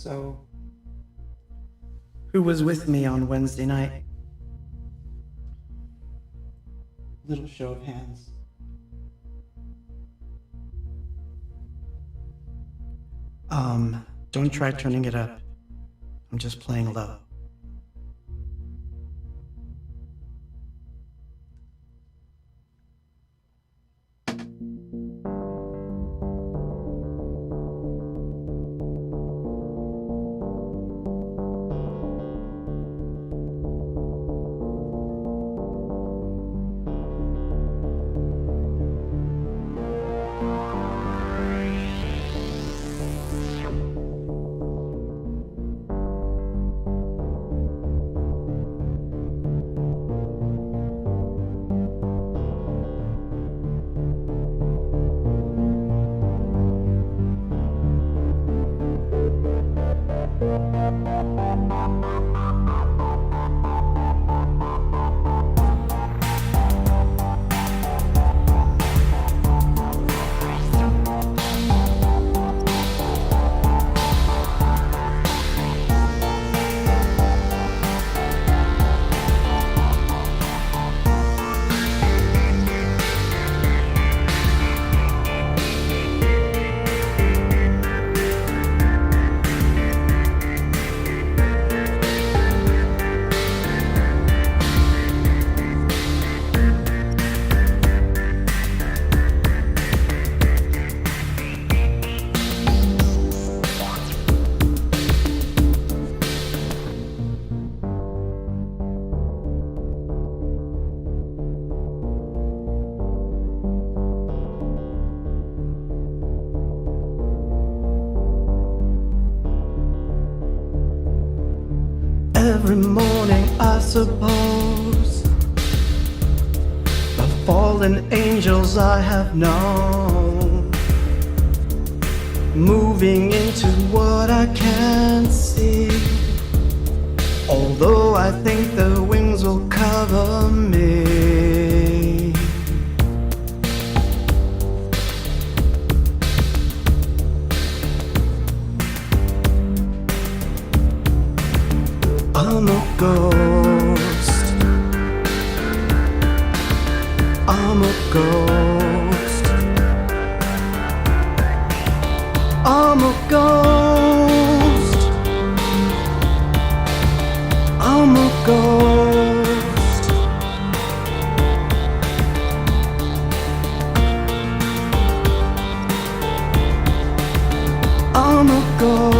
So, who was with me on Wednesday night? Little show of hands. Don't try turning it up. I'm just playing low. Every morning I suppose the fallen angels I have known, moving into what I can't see, although I think the wings will cover me. I'm a ghost. I'm a ghost. I'm a ghost. I'm a ghost. I'm a ghost.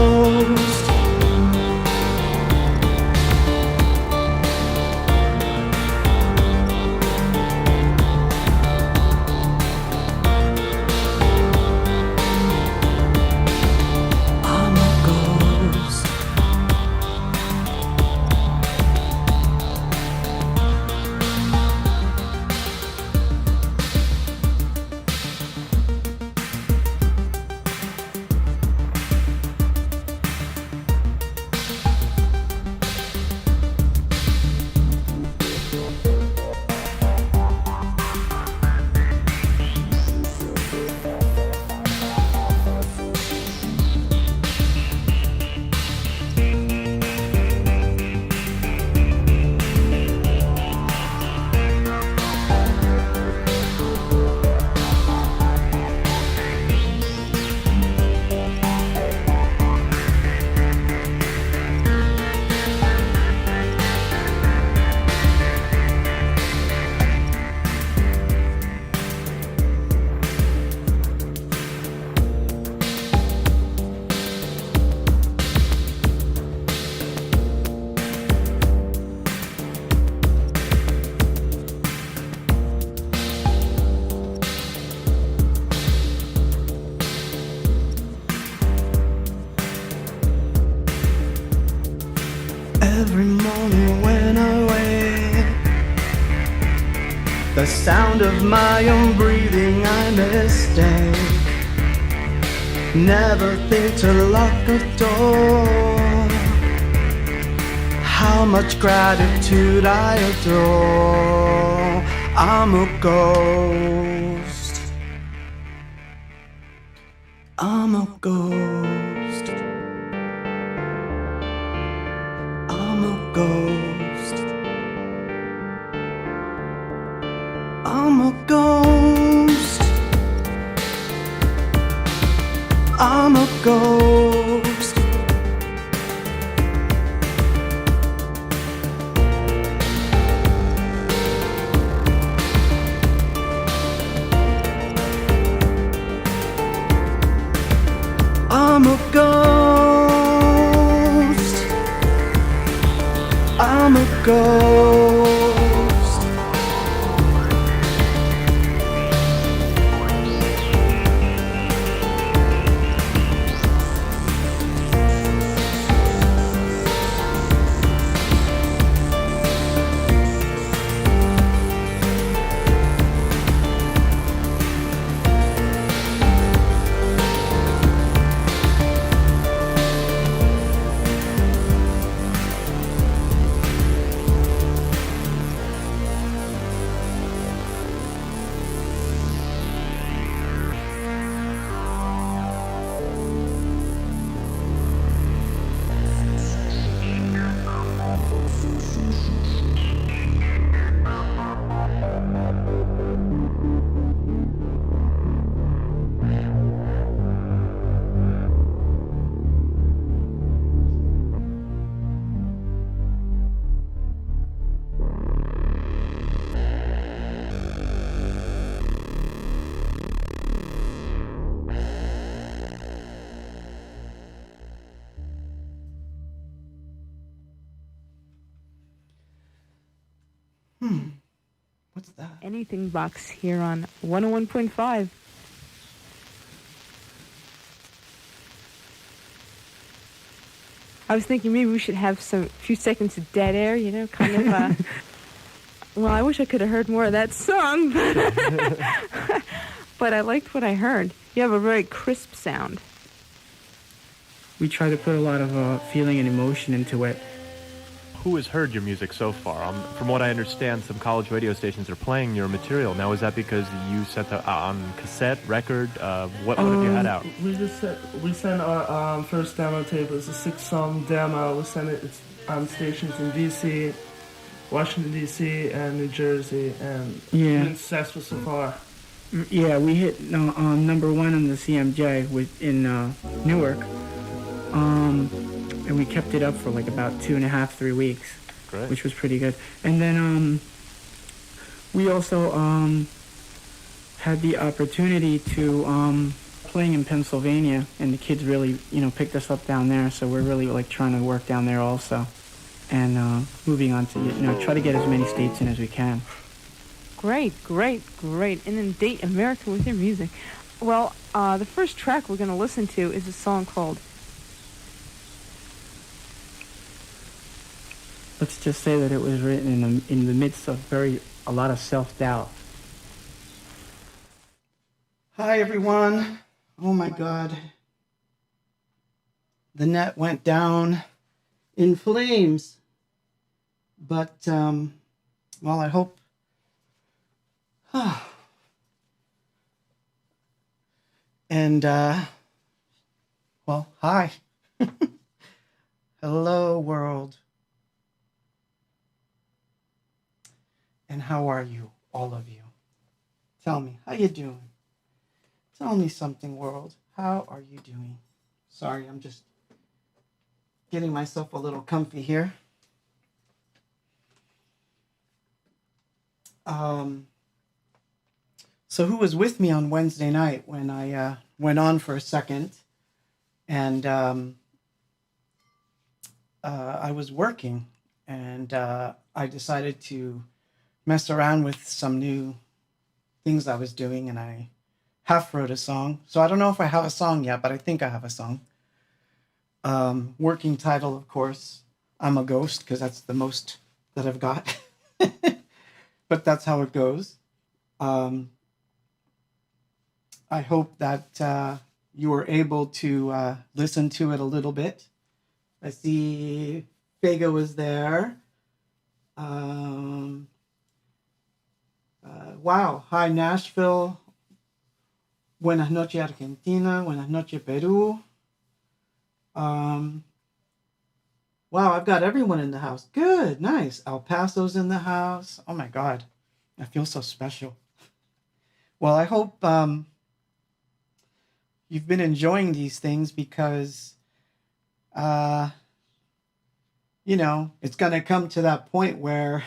Every morning when I wake, the sound of my own breathing I mistake. Never think to lock the door. How much gratitude I adore. I'm a ghost. I'm a ghost. a ghost. I'm a ghost. I'm a ghost. I'm a ghost. I'm a ghost. What's that? Anything Box here on 101.5. I was thinking maybe we should have some few seconds of dead air, you know, kind of. Well, I wish I could have heard more of that song, but I liked what I heard. You have a very crisp sound. We try to put a lot of feeling and emotion into it. Who has heard your music so far? From what I understand, some college radio stations are playing your material. Now, is that because you sent it on cassette, record? What have you had out? We sent our first demo tape. It was a 6-song demo. We sent it on stations in D.C., Washington, D.C., and New Jersey, and we've been successful so far. Yeah, we hit number one on the CMJ in Newark. And we kept it up for like about 2.5, 3 weeks. Great. Which was pretty good. And then we also had the opportunity to playing in Pennsylvania, and the kids really, picked us up down there. So we're really like trying to work down there also, and moving on to try to get as many states in as we can. Great. Inundate America with your music. Well, the first track we're going to listen to is a song called. Let's just say that it was written in the midst of a lot of self-doubt. Hi, everyone. Oh, my God. The net went down in flames. But, well, I hope... And, well, hi. Hello, world. And how are you, all of you? Tell me, how you doing? Tell me something, world. How are you doing? Sorry, I'm just getting myself a little comfy here. So who was with me on Wednesday night when I went on for a second, and I was working, and I decided to mess around with some new things I was doing, and I half wrote a song. So I don't know if I have a song yet, but I think I have a song. Working title, of course, I'm a Ghost, because that's the most that I've got. But that's how it goes. I hope that you were able to listen to it a little bit. I see Vega was there. Wow. Hi, Nashville. Buenas noches, Argentina. Buenas noches, Peru. Wow. Wow, I've got everyone in the house. Good, nice. El Paso's in the house. Oh my God, I feel so special. Well, I hope you've been enjoying these things because, you know, it's going to come to that point where,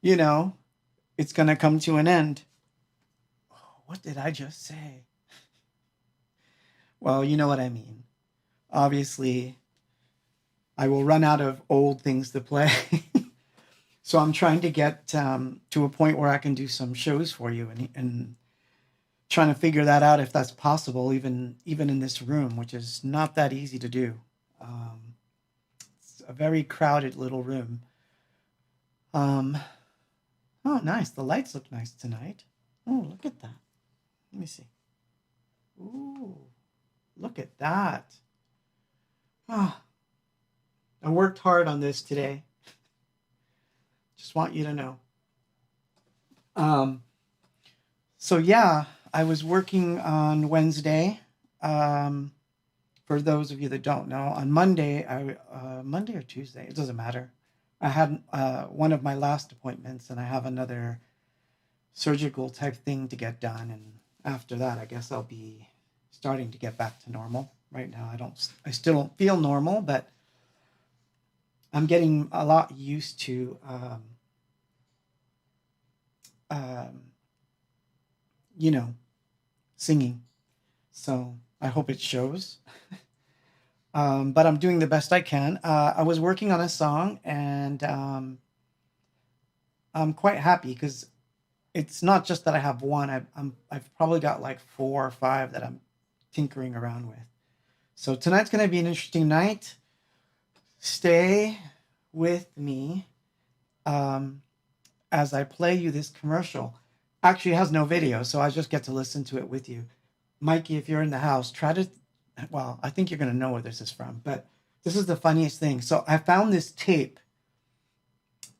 you know, it's going to come to an end. Oh, what did I just say? Well, you know what I mean. Obviously, I will run out of old things to play. So I'm trying to get to a point where I can do some shows for you and trying to figure that out if that's possible, even in this room, which is not that easy to do. It's a very crowded little room. Oh, nice. The lights look nice tonight. Oh, look at that. Let me see. Ooh, look at that. Oh, I worked hard on this today. Just want you to know. So yeah, I was working on Wednesday. For those of you that don't know, on Monday, Monday or Tuesday, it doesn't matter. I had one of my last appointments, and I have another surgical type thing to get done. And after that, I guess I'll be starting to get back to normal. Right now, I still don't feel normal, but I'm getting a lot used to, you know, singing. So I hope it shows. But I'm doing the best I can. I was working on a song, and I'm quite happy because it's not just that I have one. I've probably got like 4 or 5 that I'm tinkering around with. So tonight's going to be an interesting night. Stay with me as I play you this commercial. Actually, it has no video, so I just get to listen to it with you. Mikey, if you're in the house, try to, well, I think you're going to know where this is from, but this is the funniest thing. So I found this tape,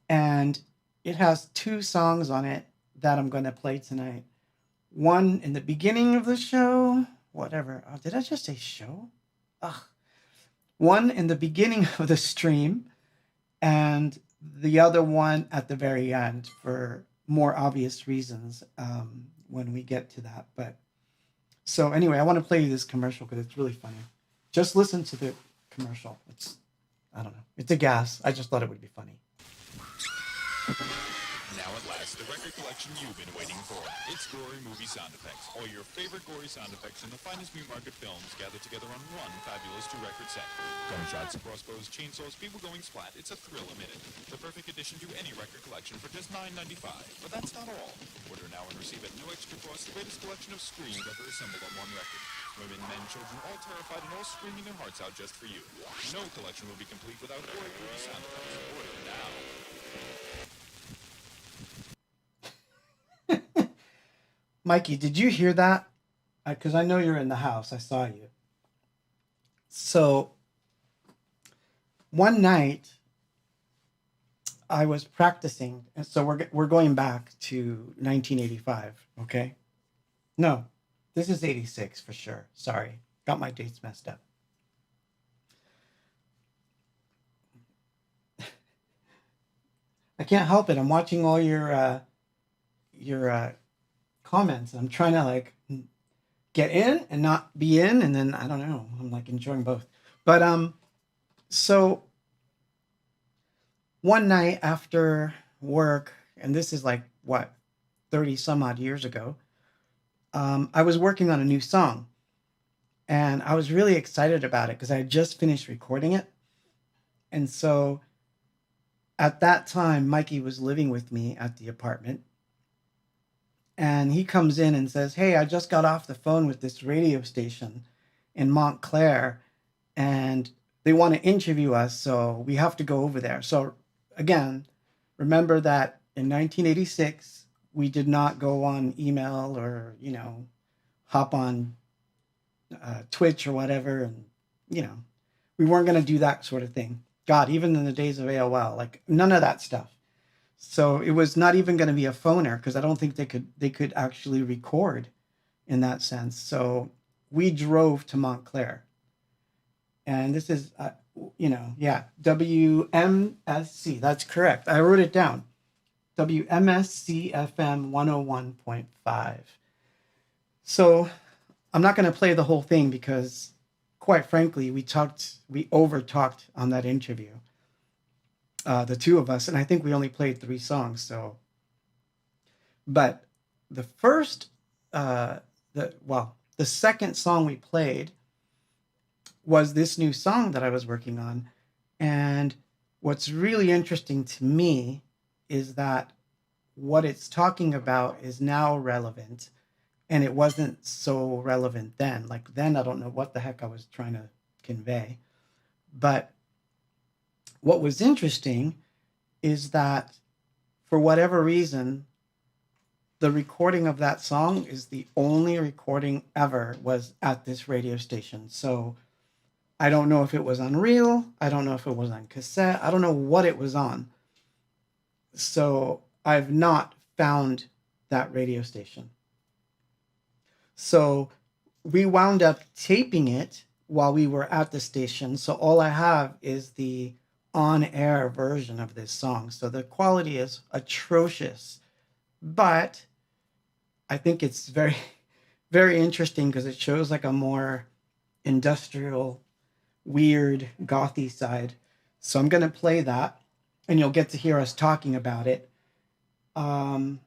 and it has 2 songs on it that I'm going to play tonight. One in the beginning of the show, whatever. Oh, did I just say show? Ugh. One in the beginning of the stream, and the other one at the very end for more obvious reasons when we get to that. But so anyway, I want to play you this commercial because it's really funny. Just listen to the commercial. I don't know. It's a gas. I just thought it would be funny. Now at last, the record collection you've been waiting for. It's gory movie sound effects. All your favorite gory sound effects and the finest new market films gathered together on one fabulous 2-record set. Gunshots, crossbows, chainsaws, people going splat. It's a thrill a minute. The perfect addition to any record collection for just $9.95. But that's not all. Order now and receive at no extra cost the greatest collection of screams ever assembled on one record. Women, men, children, all terrified and all screaming their hearts out just for you. No collection will be complete without gory movie sound effects. Order now. Mikey, did you hear that? Because I know you're in the house. I saw you. So one night I was practicing, and so we're going back to 1985. Okay, no, this is 86 for sure. Sorry, got my dates messed up. I can't help it. I'm watching all your comments, and I'm trying to like get in and not be in, and then I don't know, I'm like enjoying both. But so one night after work, and this is like what, 30 some odd years ago, I was working on a new song, and I was really excited about it because I had just finished recording it. And so at that time, Mikey was living with me at the apartment. And he comes in and says, hey, I just got off the phone with this radio station in Montclair, and they want to interview us, so we have to go over there. So again, remember that in 1986, we did not go on email or, you know, hop on Twitch or whatever. And, you know, we weren't going to do that sort of thing. God, even in the days of AOL, like none of that stuff. So it was not even going to be a phoner because I don't think they could actually record in that sense. So we drove to Montclair, and this is you know, yeah, WMSC. That's correct. I wrote it down. WMSC FM 101.5. So I'm not going to play the whole thing because, quite frankly, we over talked on that interview, the two of us, and I think we only played 3 songs. So, but the first, the second song we played was this new song that I was working on, and what's really interesting to me is that what it's talking about is now relevant, and it wasn't so relevant then. Like then, I don't know what the heck I was trying to convey. But what was interesting is that for whatever reason, the recording of that song is the only recording ever was at this radio station. So I don't know if it was on reel. I don't know if it was on cassette. I don't know what it was on. So I've not found that radio station. So we wound up taping it while we were at the station. So all I have is the on-air version of this song. So the quality is atrocious. But I think it's very, very interesting because it shows like a more industrial, weird, gothy side. So I'm going to play that, and you'll get to hear us talking about it. And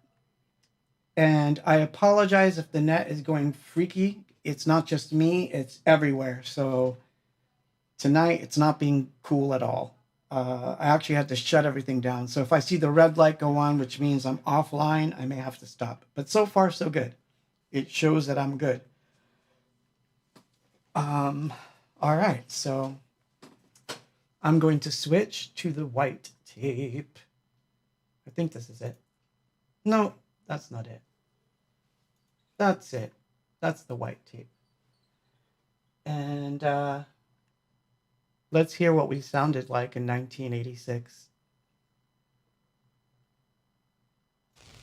I apologize if the net is going freaky. It's not just me, it's everywhere. So tonight, it's not being cool at all. I actually had to shut everything down. So if I see the red light go on, which means I'm offline, I may have to stop. But so far, so good. It shows that I'm good. All right, so I'm going to switch to the white tape. I think this is it. No, that's not it. That's it. That's the white tape. And let's hear what we sounded like in 1986.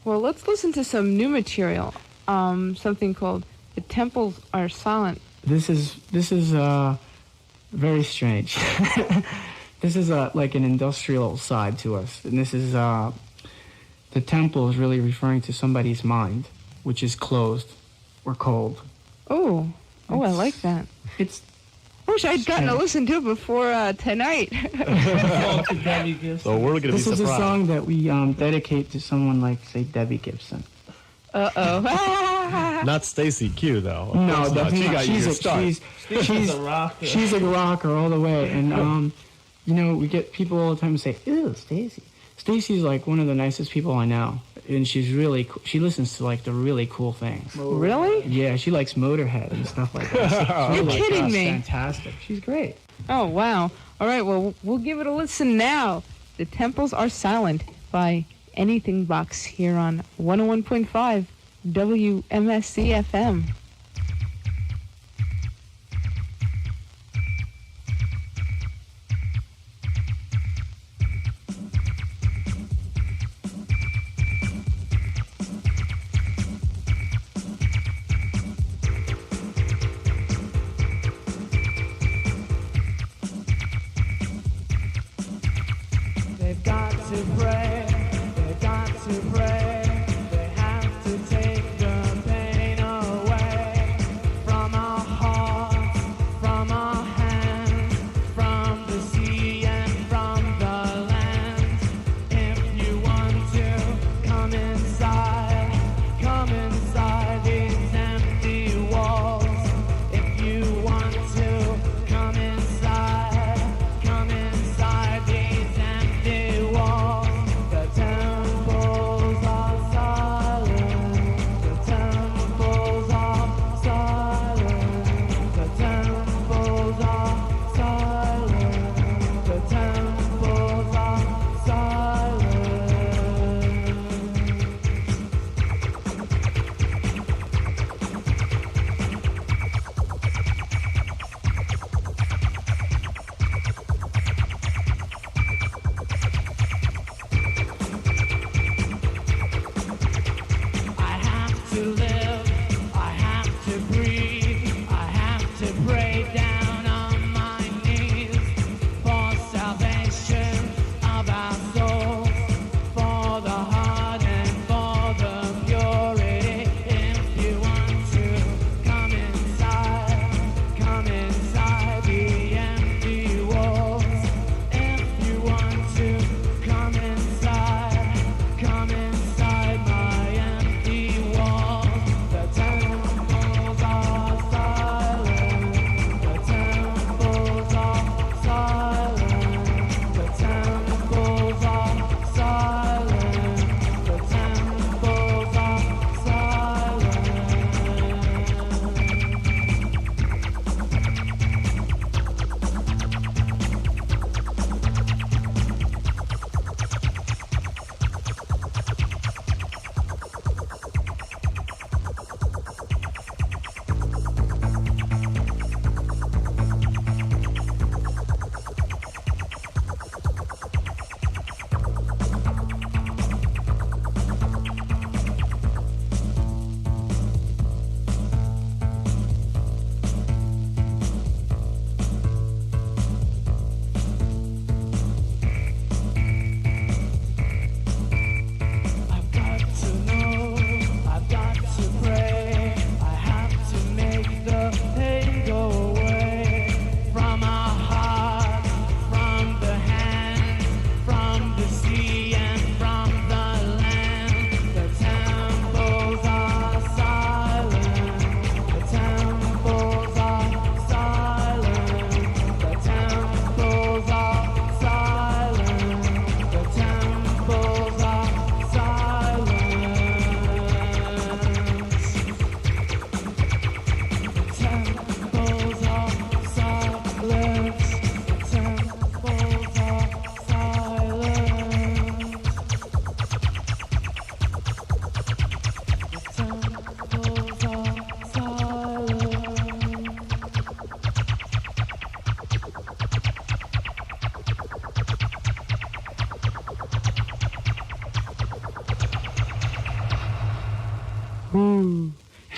Well, let's listen to some new material. Something called "The Temples Are Silent." This is very strange. This is like an industrial side to us, and this is the temple is really referring to somebody's mind, which is closed or cold. Oh, I like that. It's. I wish I'd gotten to listen to it before tonight. So we're going to be This is surprised. a song that we dedicate to someone like, say, Debbie Gibson. Uh-oh. Not Stacy Q, though. Of No, course not. definitely She not. got you your start. She's a rocker. She's a rocker all the way. And, you know, we get people all the time who say, ew, Stacy. Stacy's like one of the nicest people I know. And she's really, she listens to like the really cool things. Really? Yeah, she likes Motorhead and stuff like that. You're kidding me. Fantastic. She's great. Oh, wow. All right, well, we'll give it a listen now. The Temples Are Silent by Anythingbox here on 101.5 WMSC FM. They've got to pray, they've got to pray, they have to take the pain away from our hearts, from our hands, from the sea and from the land. If you want to come inside these empty walls. If you want to come inside these empty walls. The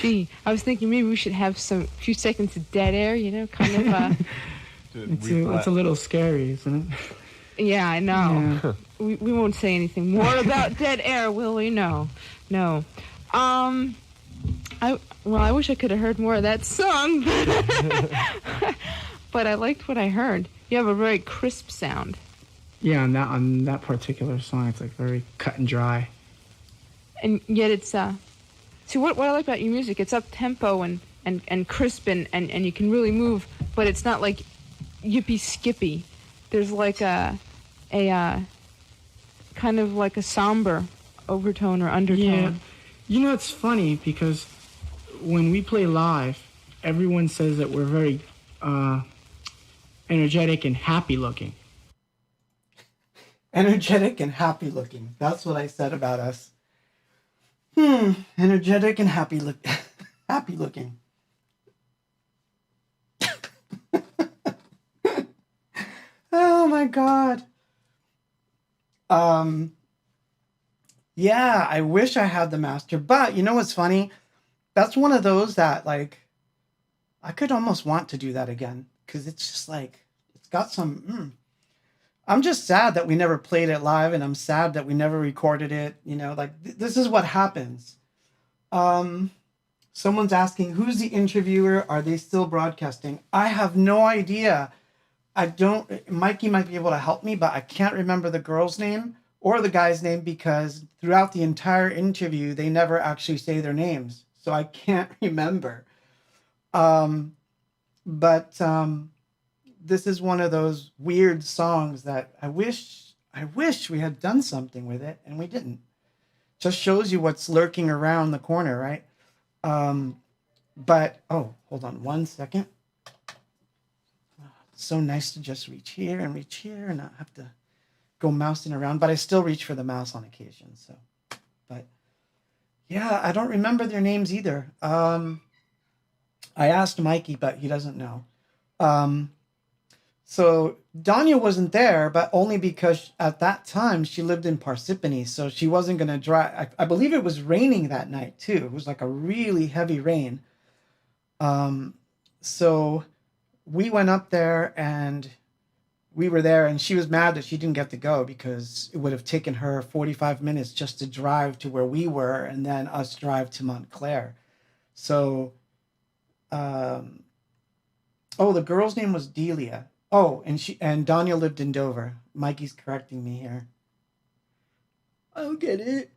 see. I was thinking maybe we should have some few seconds of dead air, you know, kind of. It's a little scary, isn't it? Yeah, I know. Yeah. We won't say anything more about dead air, will we? No. I wish I could have heard more of that song, but I liked what I heard. You have a very crisp sound. Yeah, on that particular song, it's like very cut and dry. And yet it's see what I like about your music. It's up tempo and crisp and you can really move, but it's not like yippee skippy. There's like a kind of like a somber overtone or undertone. Yeah. You know, it's funny because when we play live, everyone says that we're very energetic and happy looking. Energetic and happy looking. That's what I said about us. Energetic and happy looking. Oh my God. Yeah, I wish I had the master, but you know what's funny? That's one of those that like, I could almost want to do that again. Cause it's just like, it's got some, I'm just sad that we never played it live, and I'm sad that we never recorded it. You know, like this is what happens. Someone's asking, who's the interviewer? Are they still broadcasting? I have no idea. Mikey might be able to help me, but I can't remember the girl's name or the guy's name because throughout the entire interview, they never actually say their names. So I can't remember. This is one of those weird songs that I wish we had done something with it, and we didn't. Just shows you what's lurking around the corner, right? Hold on 1 second. It's so nice to just reach here and not have to go mousing around, but I still reach for the mouse on occasion. So, but yeah, I don't remember their names either. I asked Mikey, but he doesn't know. So Danya wasn't there, but only because at that time she lived in Parsippany, so she wasn't going to drive. I believe it was raining that night too. It was like a really heavy rain. So we went up there and we were there, and she was mad that she didn't get to go because it would have taken her 45 minutes just to drive to where we were and then us drive to Montclair. So, the girl's name was Delia. Oh, and Danya lived in Dover. Mikey's correcting me here. I don't get it.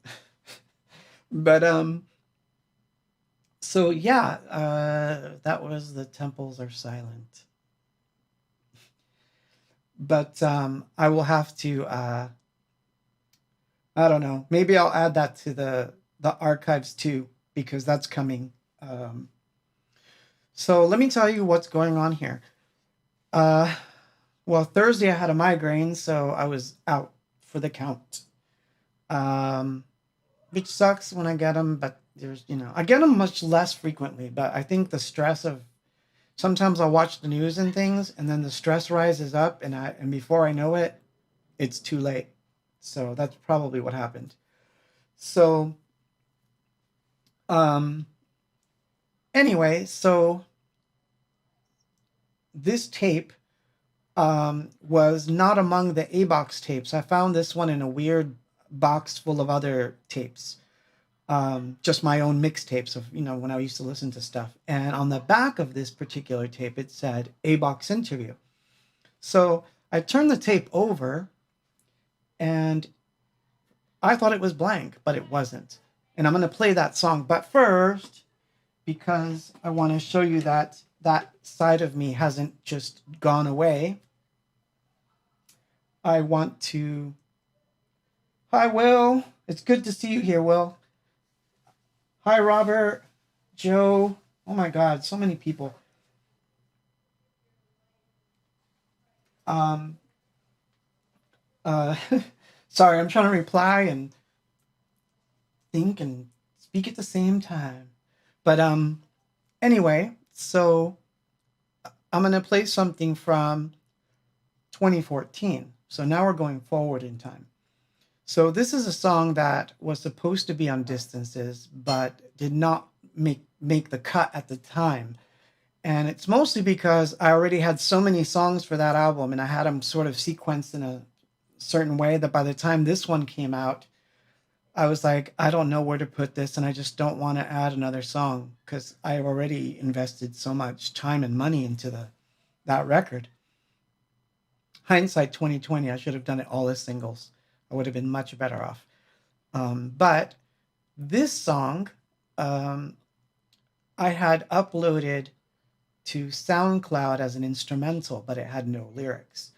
But, so yeah, that was The Temples Are Silent. But I will have to, I don't know, maybe I'll add that to the archives too, because that's coming. So let me tell you what's going on here. Well, Thursday I had a migraine, so I was out for the count. Which sucks when I get them, but I get them much less frequently, but I think the stress of, sometimes I'll watch the news and things, and then the stress rises up, and before I know it, it's too late. So that's probably what happened. So, anyway, so this tape was not among the abox tapes. I found this one in a weird box full of other tapes. Just my own mixtapes of, when I used to listen to stuff. And on the back of this particular tape, it said abox interview. So I turned the tape over and I thought it was blank, but it wasn't. And I'm going to play that song. But first, because I want to show you that that side of me hasn't just gone away, I want to... Hi, Will. It's good to see you here, Will. Hi, Robert, Joe. Oh my God, so many people. Sorry, I'm trying to reply and think and speak at the same time. But anyway, so I'm going to play something from 2014. So now we're going forward in time. So this is a song that was supposed to be on Distances, but did not make make the cut at the time. And it's mostly because I already had so many songs for that album, and I had them sort of sequenced in a certain way that by the time this one came out, I was like, I don't know where to put this, and I just don't want to add another song because I've already invested so much time and money into that record. Hindsight 2020, I should have done it all as singles. I would have been much better off. But this song, I had uploaded to SoundCloud as an instrumental, but it had no lyrics.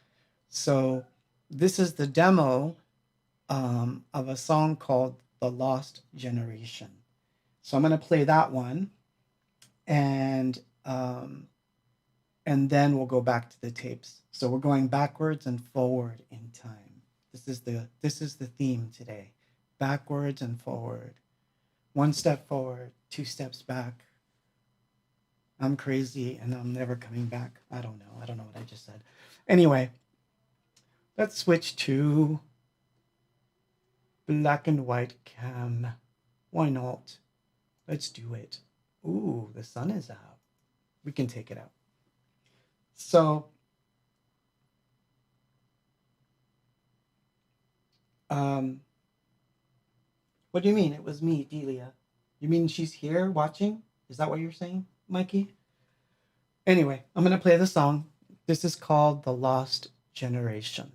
So this is the demo of a song called The Lost Generation. So I'm going to play that one, and then we'll go back to the tapes. So we're going backwards and forward in time. This is the theme today. Backwards and forward. One step forward, two steps back. I'm crazy and I'm never coming back. I don't know what I just said. Anyway, let's switch to black and white cam. Why not? Let's do it. Ooh, the sun is out. We can take it out. So, what do you mean? It was me, Delia. You mean she's here watching? Is that what you're saying, Mikey? Anyway, I'm going to play the song. This is called The Lost Generation.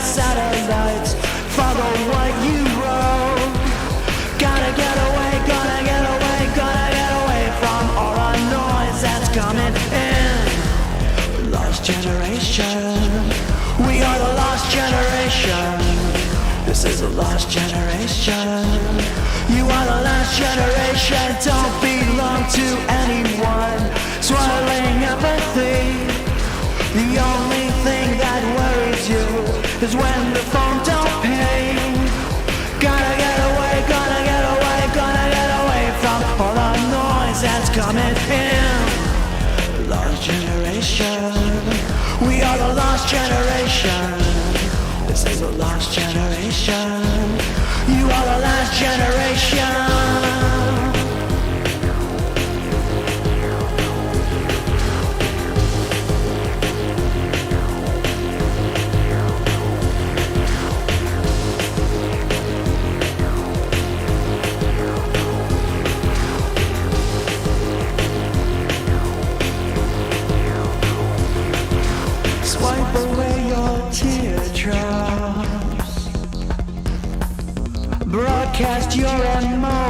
Satellites, follow what you wrote. Gotta get away from all our noise that's coming in. Lost generation, we are the lost generation. This is a lost generation. You are the last generation, don't belong to anyone. Swirling apathy, the only thing that worries you is when the phone don't pay. Gotta get away from all the noise that's coming in. Lost generation, we are the lost generation. This is a lost generation. You are the last generation. Wipe away your teardrops. Broadcast your emoticons.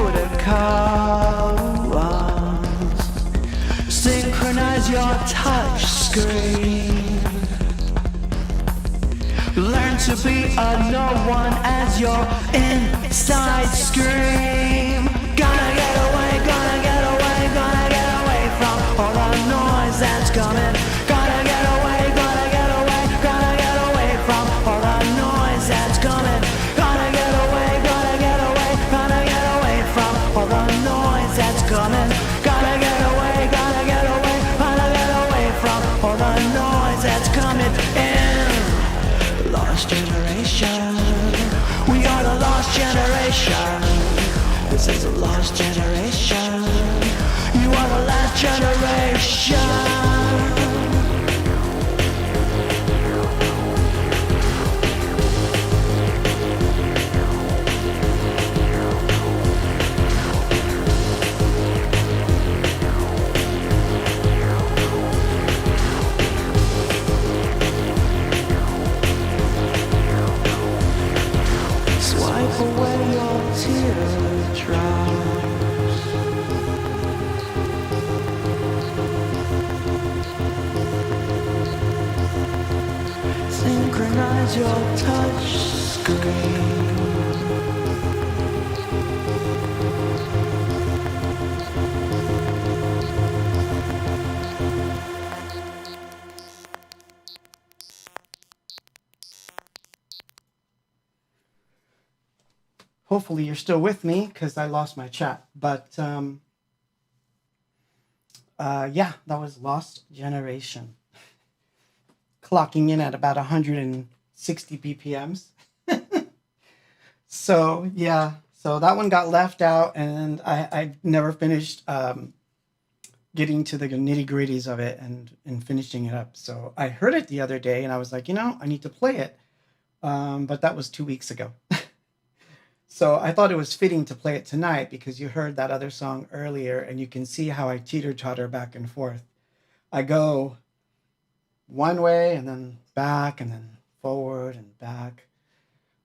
Synchronize your touch screen. Learn to be a no one as your inside scream. Gonna get away from all the noise that's coming. Gotta get away from all the noise that's coming. Gotta get away from all the noise that's coming. Gotta get away from all the noise that's coming in. Lost generation, we are the lost generation. This is a lost generation. You are the last generation. Swipe away your teardrops. Synchronize your touch screen. hopefully you're still with me because I lost my chat. But yeah, that was Lost Generation. Clocking in at about 160 BPMs. So yeah, so that one got left out, and I never finished getting to the nitty gritties of it and finishing it up. So I heard it the other day, and I was like, I need to play it. But that was 2 weeks ago. So I thought it was fitting to play it tonight because you heard that other song earlier, and you can see how I teeter-totter back and forth. I go one way and then back and then forward and back.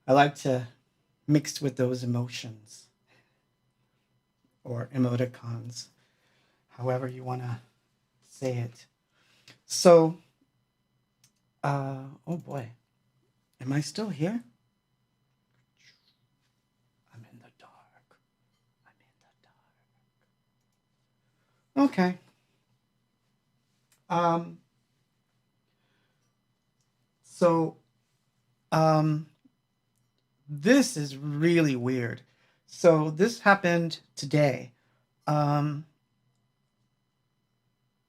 I like to mix with those emotions or emoticons, however you want to say it. So, oh boy, am I still here? I'm in the dark. I'm in the dark. Okay. So, this is really weird. So this happened today. I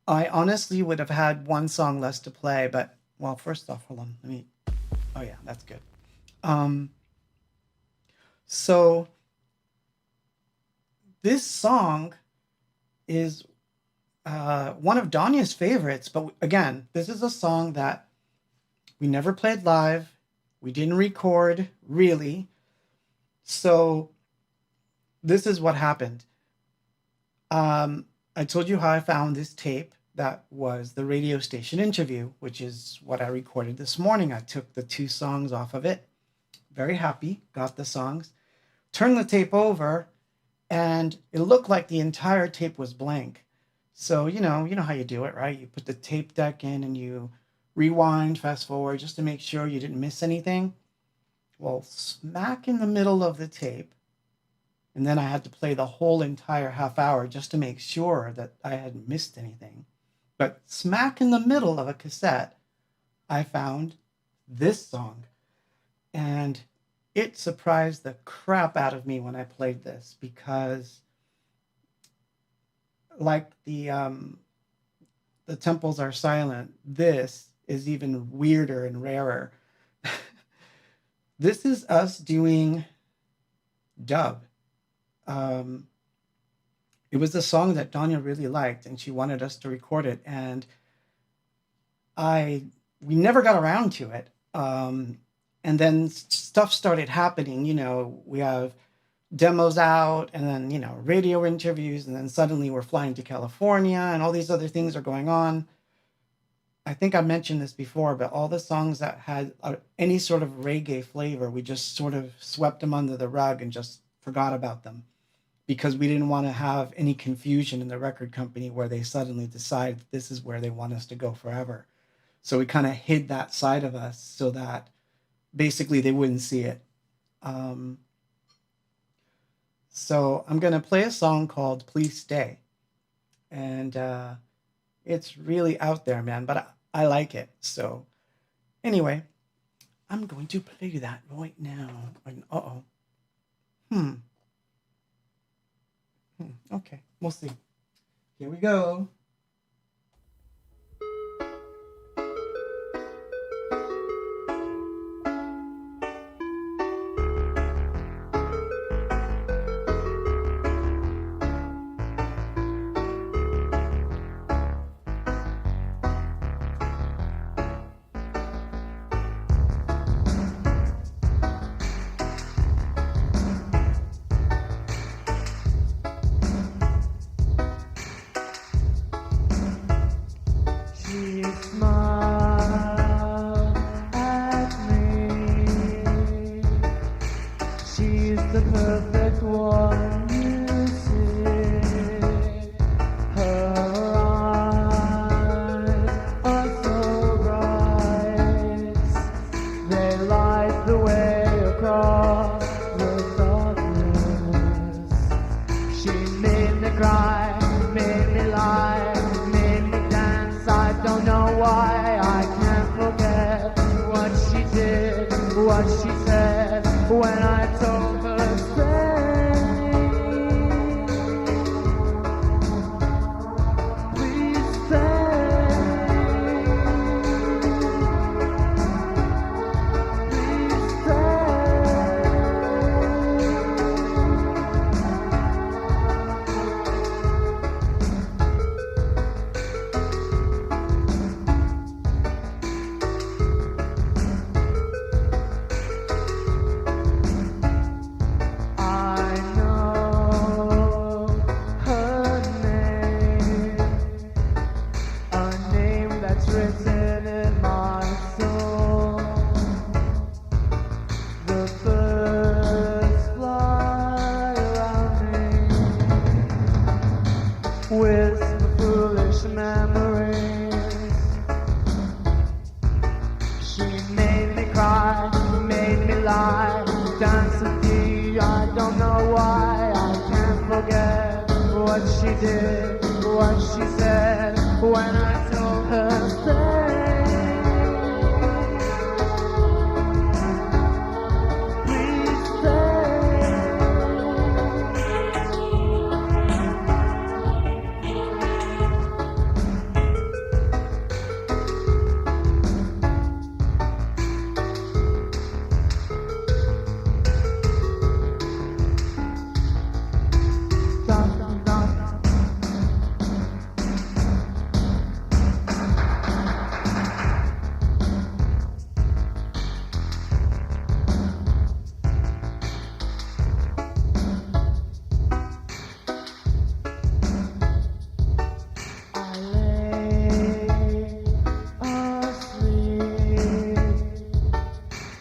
honestly would have had one song less to play, but, well, first off, hold on. Oh yeah, that's good. So this song is one of Danya's favorites, but again, this is a song that we never played live. We didn't record, really. So this is what happened. I told you how I found this tape that was the radio station interview, which is what I recorded this morning. I took the 2 songs off of it. Very happy, got the songs. Turned the tape over, and it looked like the entire tape was blank. So, you know how you do it, right? You put the tape deck in and you rewind, fast forward, just to make sure you didn't miss anything. Well, smack in the middle of the tape, and then I had to play the whole entire half hour just to make sure that I hadn't missed anything. But smack in the middle of a cassette, I found this song. And it surprised the crap out of me when I played this, because like the temples are silent, this is even weirder and rarer. This is us doing dub. It was a song that Danya really liked, and she wanted us to record it, and we never got around to it. And then stuff started happening. We have demos out, and then radio interviews, and then suddenly we're flying to California, and all these other things are going on. I think I mentioned this before, but all the songs that had any sort of reggae flavor, we just sort of swept them under the rug and just forgot about them, because we didn't want to have any confusion in the record company where they suddenly decide this is where they want us to go forever. So we kind of hid that side of us so that basically they wouldn't see it. So I'm going to play a song called Please Stay. And it's really out there, man, but I like it. So anyway, I'm going to play that right now. Okay, we'll see. Here we go. What she said when I told her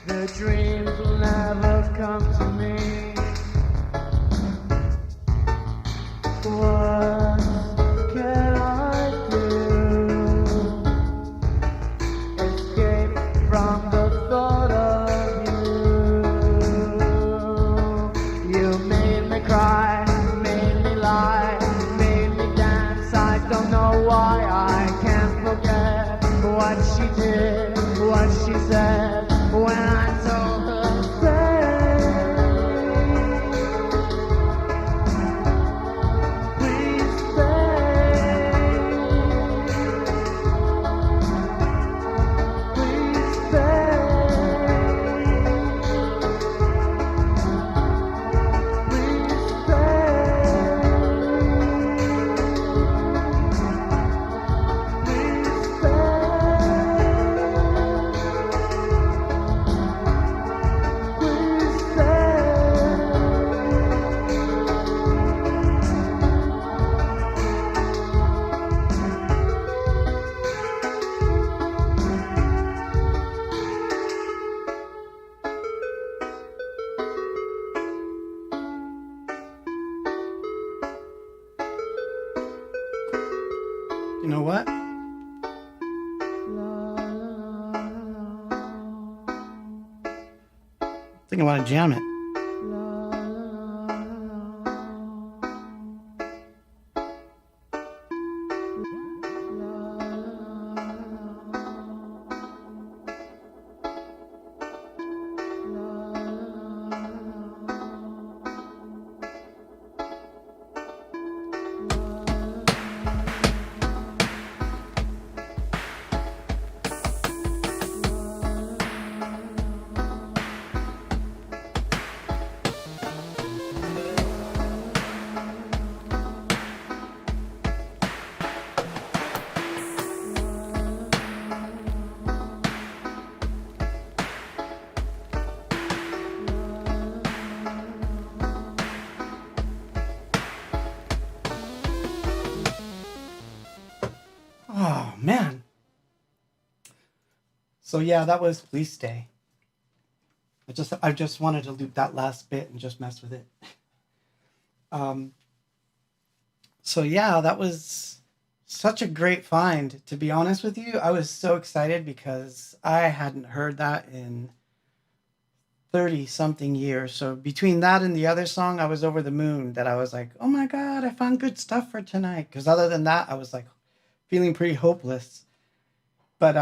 The dreams will never come to me. What can I do? Escape from the thought of you. You made me cry, made me lie, made me dance. I don't know why I can't forget what she did, what she said when I told her stay. Please stay. Please You know what? I think I want to jam it. Oh, man. So yeah, that was Please Stay. I just wanted to loop that last bit and just mess with it. So yeah, that was such a great find. To be honest with you, I was so excited because I hadn't heard that in 30 something years. So between that and the other song, I was over the moon that I was like, oh my God, I found good stuff for tonight. Because other than that, I was like feeling pretty hopeless. But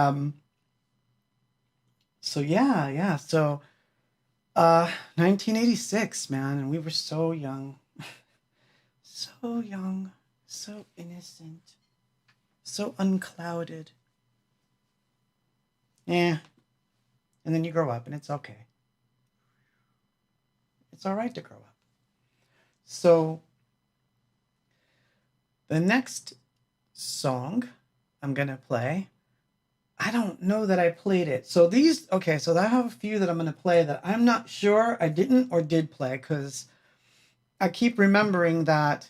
so yeah. So 1986, man, and we were so young. So young, so innocent, so unclouded. Yeah. And then you grow up and it's okay. It's all right to grow up. So the next song I'm going to play, I don't know that I played it. So so I have a few that I'm going to play that I'm not sure I didn't or did play, because I keep remembering that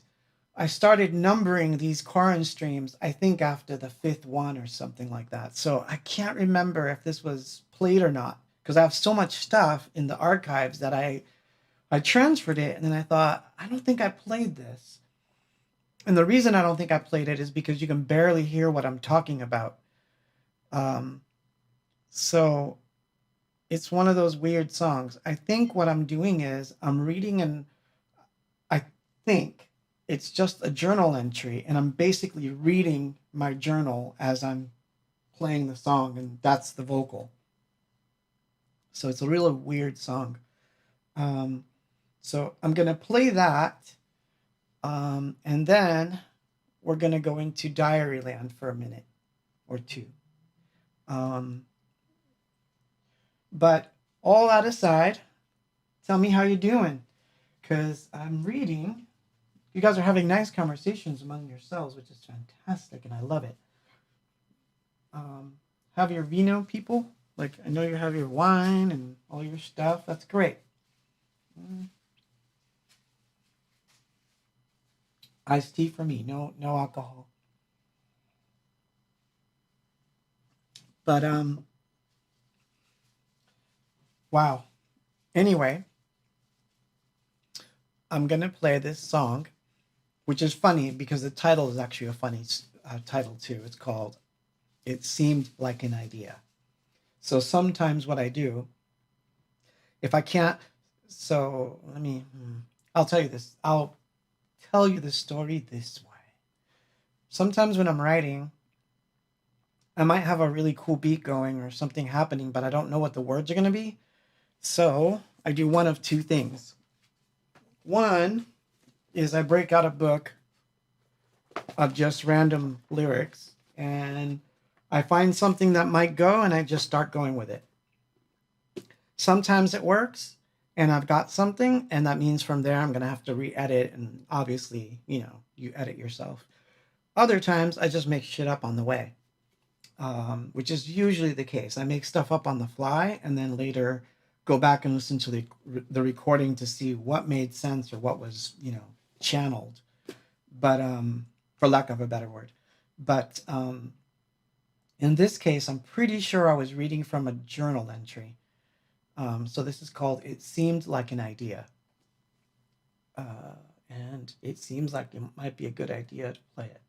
I started numbering these Quaranstreams, I think after the 5th one or something like that. So I can't remember if this was played or not, because I have so much stuff in the archives that I transferred it, and then I thought, I don't think I played this. And the reason I don't think I played it is because you can barely hear what I'm talking about. So it's one of those weird songs. I think what I'm doing is I'm reading, and I think it's just a journal entry, and I'm basically reading my journal as I'm playing the song, and that's the vocal. So it's a really weird song. So I'm going to play that, and then we're going to go into Diaryland for a minute or two. But all that aside, tell me how you're doing, because I'm reading. You guys are having nice conversations among yourselves, which is fantastic, and I love it. Have your vino, people. Like, I know you have your wine and all your stuff. That's great. Iced tea for me. No alcohol. But Wow. Anyway, I'm going to play this song, which is funny because the title is actually a funny title too. It's called It Seemed Like an Idea. So sometimes what I do, if I can't, so I'll tell you this. I'll tell you the story this way. Sometimes when I'm writing, I might have a really cool beat going or something happening, but I don't know what the words are going to be. So I do one of two things. One is I break out a book of just random lyrics and I find something that might go and I just start going with it. Sometimes it works and I've got something, and that means from there I'm going to have to re-edit, and obviously, you edit yourself. Other times I just make shit up on the way, which is usually the case. I make stuff up on the fly and then later go back and listen to the recording to see what made sense or what was, channeled, but for lack of a better word. But in this case, I'm pretty sure I was reading from a journal entry. So this is called It Seemed Like an Idea. And it seems like it might be a good idea to play it.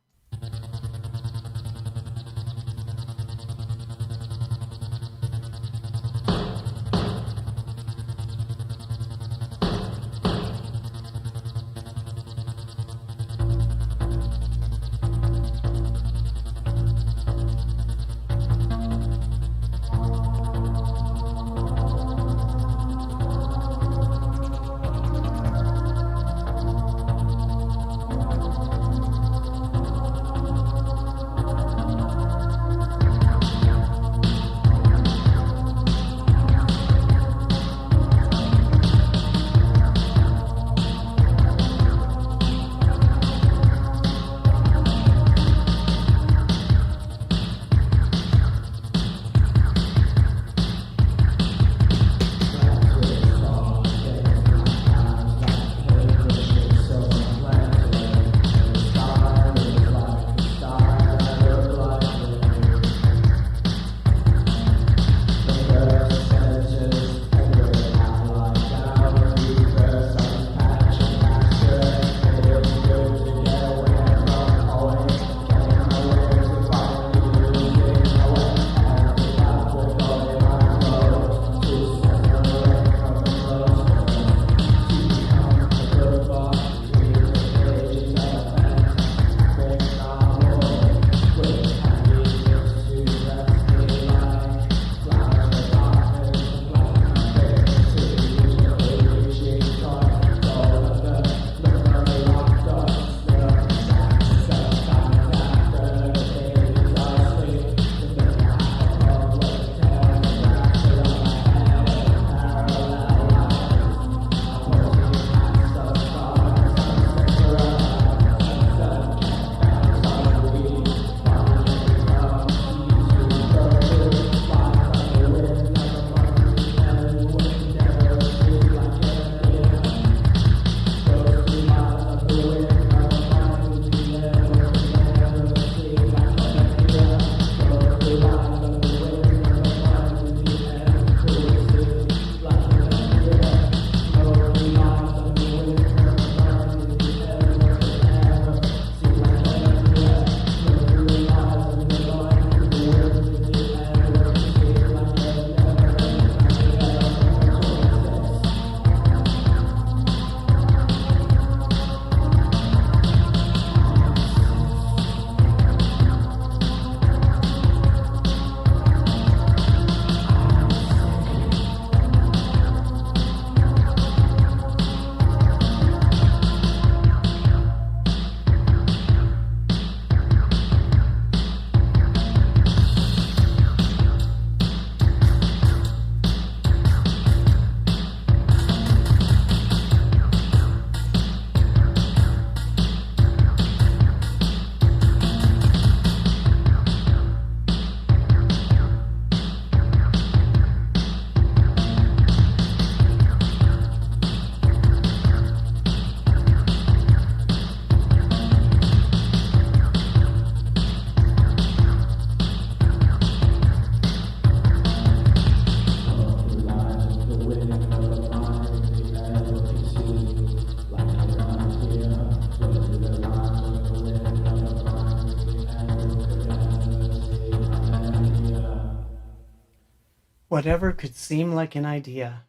Whatever could seem like an idea.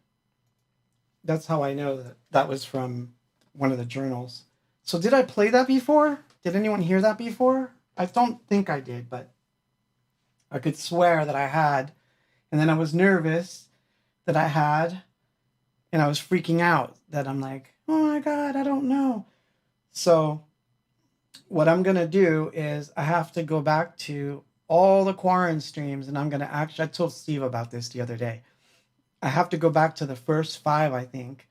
That's how I know that that was from one of the journals. So did I play that before? Did anyone hear that before? I don't think I did, but I could swear that I had. And then I was nervous that I had. And I was freaking out that I'm like, oh my God, I don't know. So what I'm going to do is I have to go back to all the Quaranstreams, and I'm going to actually, I told Steve about this the other day. I have to go back to the first 5, I think,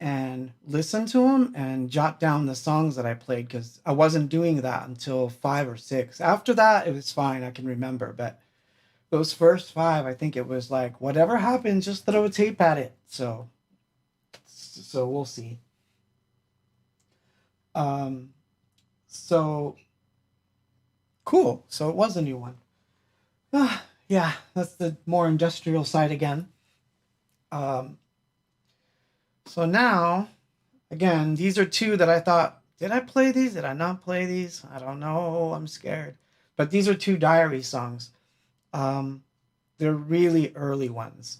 and listen to them and jot down the songs that I played, because I wasn't doing that until 5 or 6. After that, it was fine. I can remember. But those first 5, I think it was like, whatever happens, just throw a tape at it. So we'll see. So cool. So it was a new one. Yeah, that's the more industrial side again. So now, again, these are 2 that I thought, did I play these? Did I not play these? I don't know. I'm scared. But these are 2 diary songs. They're really early ones.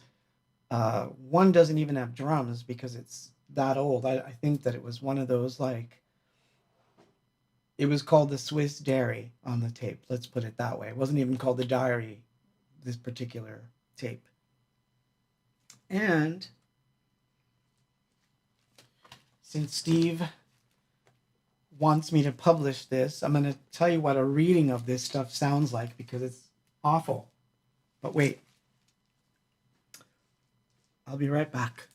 One doesn't even have drums because it's that old. I think that it was one of those, like, it was called the Swiss Dairy on the tape. Let's put it that way. It wasn't even called the Diary, this particular tape. And since Steve wants me to publish this, I'm going to tell you what a reading of this stuff sounds like, because it's awful. But wait. I'll be right back.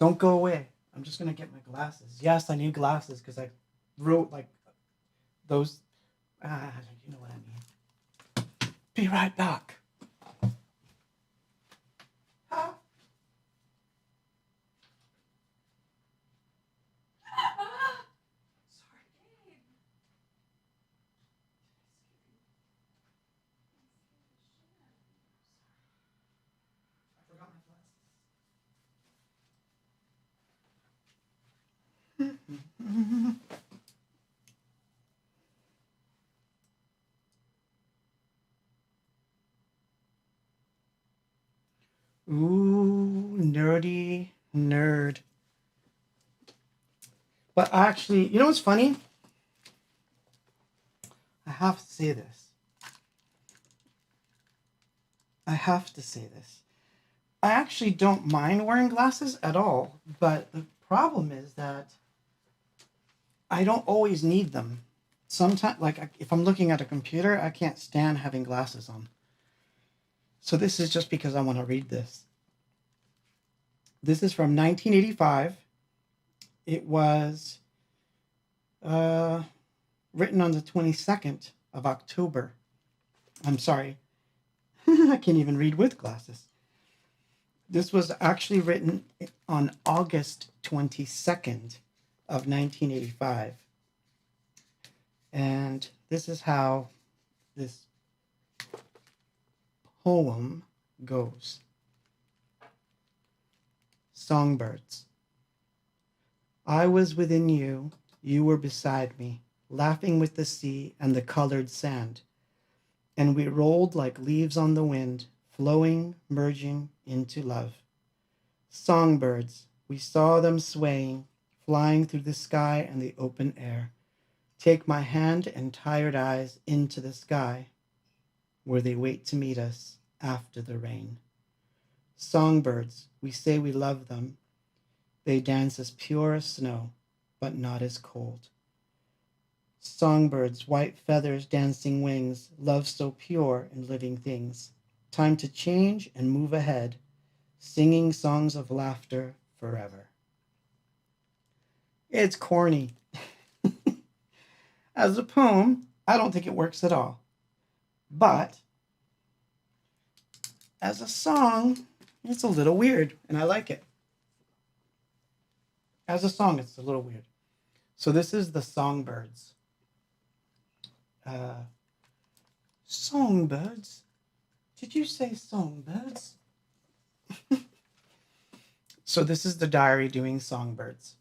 Don't go away. I'm just going to get my glasses. Yes, I need glasses because I wrote like those. You know what I mean. Be right back. Ooh, nerdy nerd. But actually, you know what's funny? I have to say this. I actually don't mind wearing glasses at all, but the problem is that I don't always need them. Sometimes, like if I'm looking at a computer, I can't stand having glasses on. So this is just because I want to read this. This is from 1985. It was written on the 22nd of October. I'm sorry. I can't even read with glasses. This was actually written on August 22nd of 1985. And this is how this poem goes. Songbirds. I was within you, you were beside me, laughing with the sea and the colored sand. And we rolled like leaves on the wind, flowing, merging into love. Songbirds, we saw them swaying, flying through the sky and the open air. Take my hand and tired eyes into the sky, where they wait to meet us after the rain. Songbirds, we say we love them. They dance as pure as snow, but not as cold. Songbirds, white feathers, dancing wings, love so pure in living things. Time to change and move ahead, singing songs of laughter forever. It's corny. As a poem, I don't think it works at all. But as a song, it's a little weird, and I like it. As a song, it's a little weird. So this is the Songbirds. Songbirds? Did you say songbirds? So this is the diary doing Songbirds.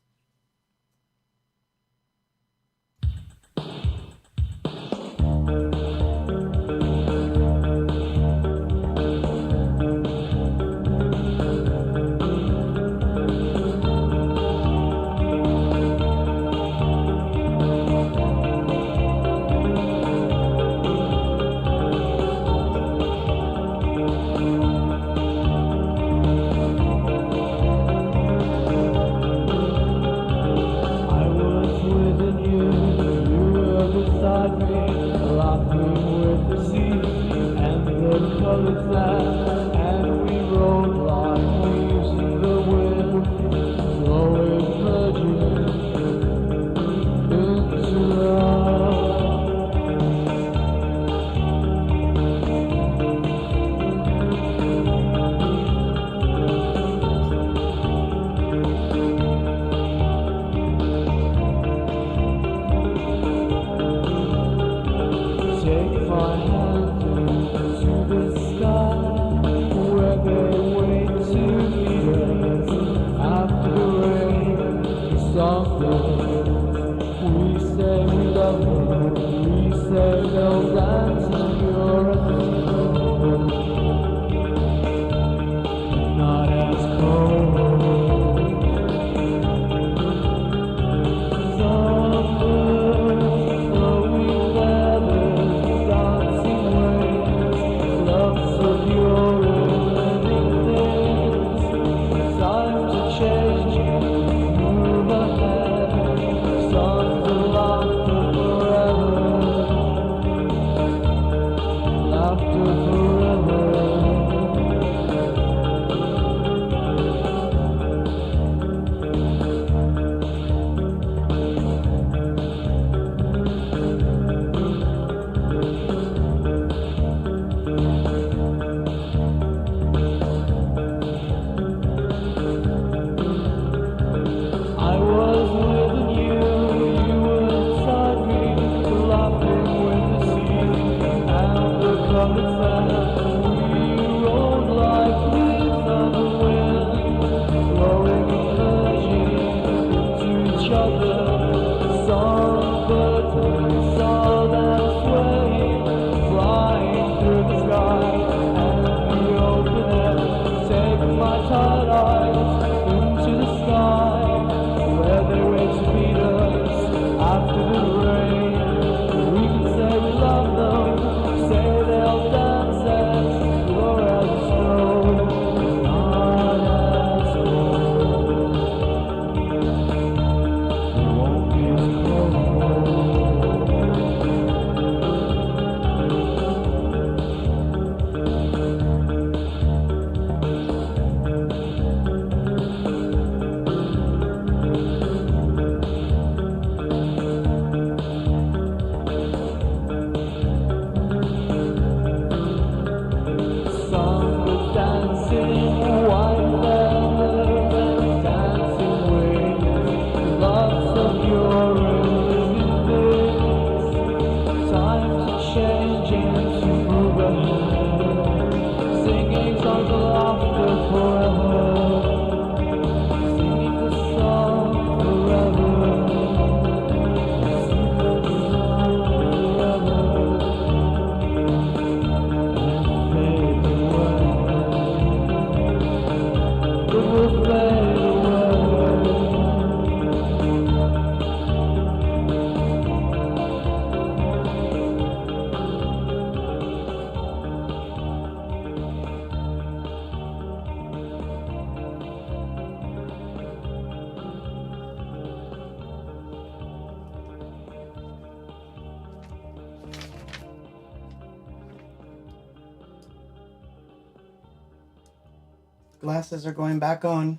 Glasses are going back on.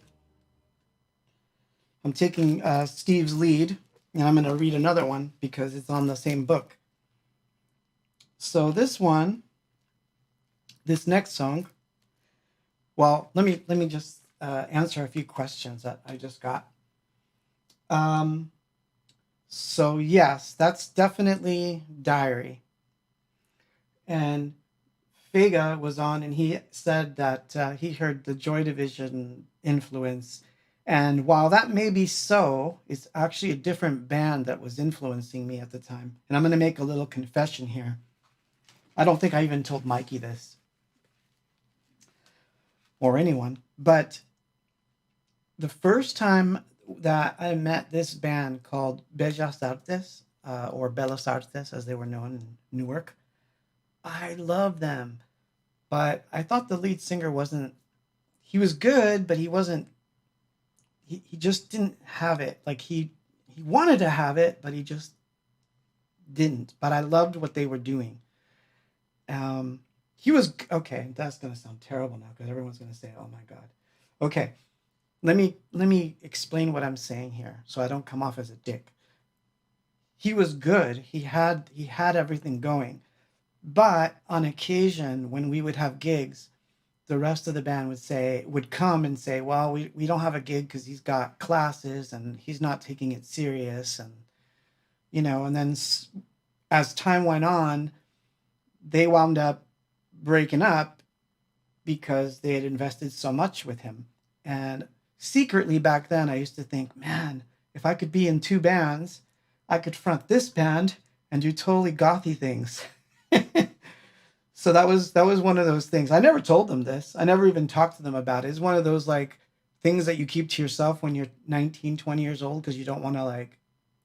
I'm taking Steve's lead, and I'm going to read another one because it's on the same book. So this next song, well, let me just answer a few questions that I just got. So yes, that's definitely Diary. And Vega was on, and he said that he heard the Joy Division influence. And while that may be so, it's actually a different band that was influencing me at the time. And I'm going to make a little confession here. I don't think I even told Mikey this. Or anyone. But the first time that I met this band called Bellas Artes, or Bellas Artes as they were known in Newark, I loved them. But I thought the lead singer he was good, but he just didn't have it. Like he wanted to have it, but he just didn't. But I loved what they were doing. He was, okay, that's going to sound terrible now because everyone's going to say, oh my God. Okay, let me explain what I'm saying here so I don't come off as a dick. He was good. He had everything going. But on occasion, when we would have gigs, the rest of the band would come and say, well, we don't have a gig because he's got classes and he's not taking it serious. And, and then as time went on, they wound up breaking up because they had invested so much with him. And secretly back then, I used to think, man, if I could be in two bands, I could front this band and do totally gothy things. So that was one of those things. I never told them this. I never even talked to them about it. It's one of those like things that you keep to yourself when you're 19, 20 years old because you don't want to like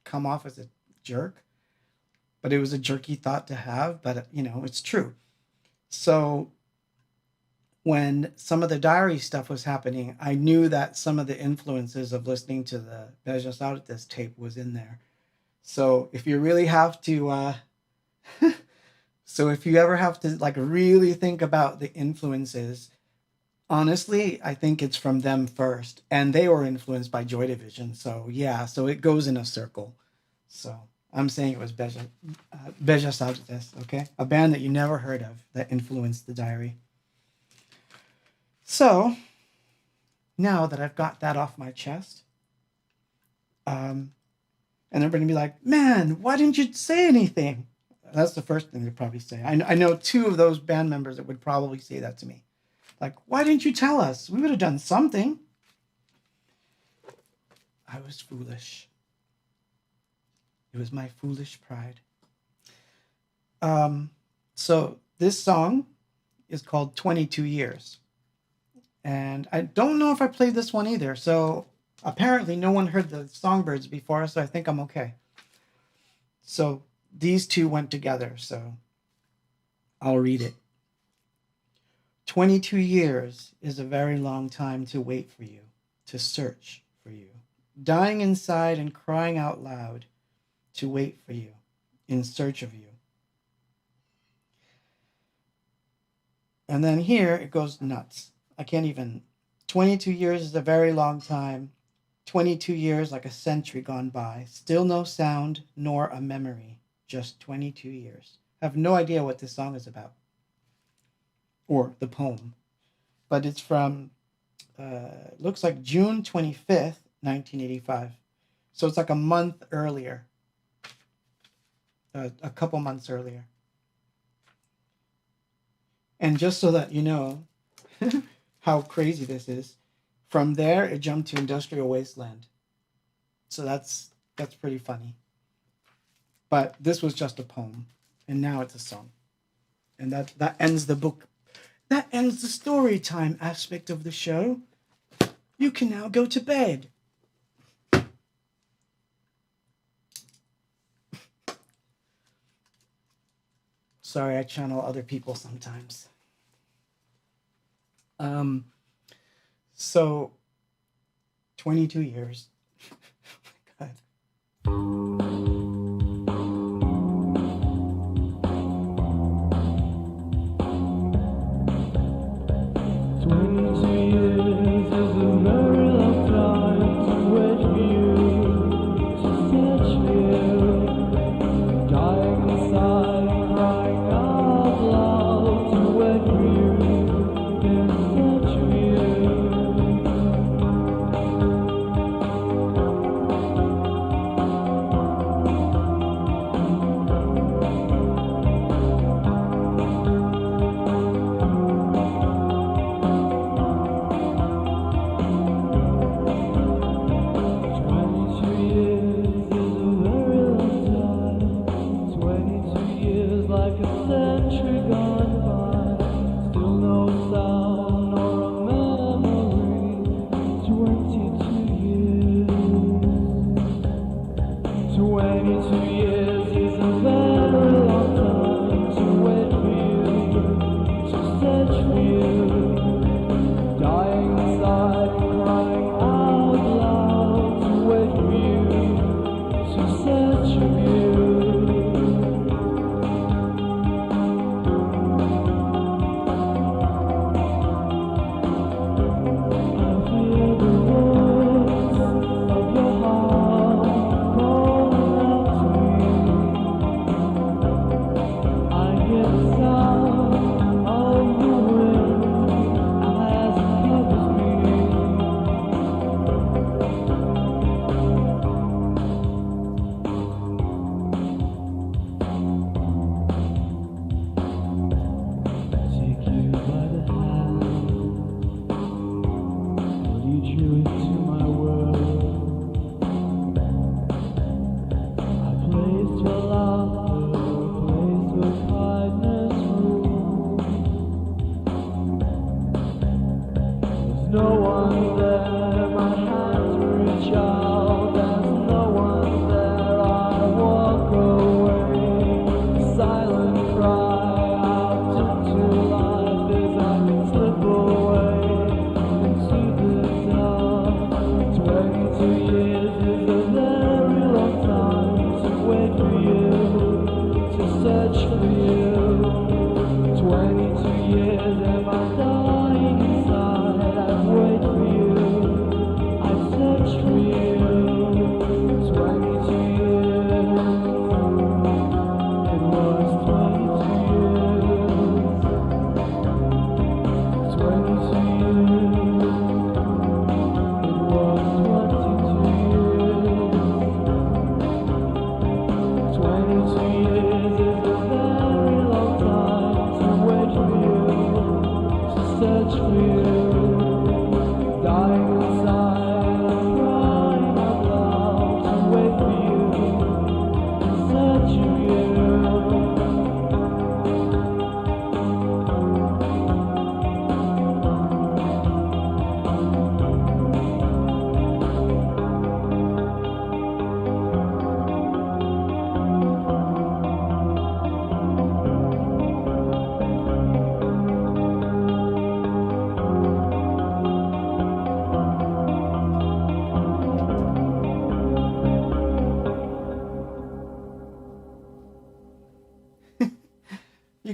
come off as a jerk. But it was a jerky thought to have, but it's true. So when some of the Diary stuff was happening, I knew that some of the influences of listening to the Bellas Artes tape was in there. So if you really have to, so if you ever have to like really think about the influences, honestly, I think it's from them first. And they were influenced by Joy Division. So yeah, so it goes in a circle. So I'm saying it was Bellas Artes, okay? A band that you never heard of that influenced the Diary. So now that I've got that off my chest, and they're going to be like, man, why didn't you say anything? That's the first thing they'd probably say. I know two of those band members that would probably say that to me. Like, why didn't you tell us? We would have done something. I was foolish. It was my foolish pride. So this song is called 22 Years. And I don't know if I played this one either. So apparently no one heard the Songbirds before, so I think I'm okay. So these two went together, so I'll read it. 22 years is a very long time to wait for you, to search for you, dying inside and crying out loud to wait for you, in search of you. And then here it goes nuts. I can't even. 22 years is a very long time. 22 years like a century gone by. Still no sound nor a memory. Just 22 years. I have no idea what this song is about. Or the poem. But it's from, looks like June 25th, 1985. So it's like a month earlier. A couple months earlier. And just so that you know how crazy this is, from there it jumped to Industrial Wasteland. So that's pretty funny. But this was just a poem, and now it's a song. And that ends the book. That ends the story time aspect of the show. You can now go to bed. Sorry, I channel other people sometimes. So 22 years. Oh my God. Years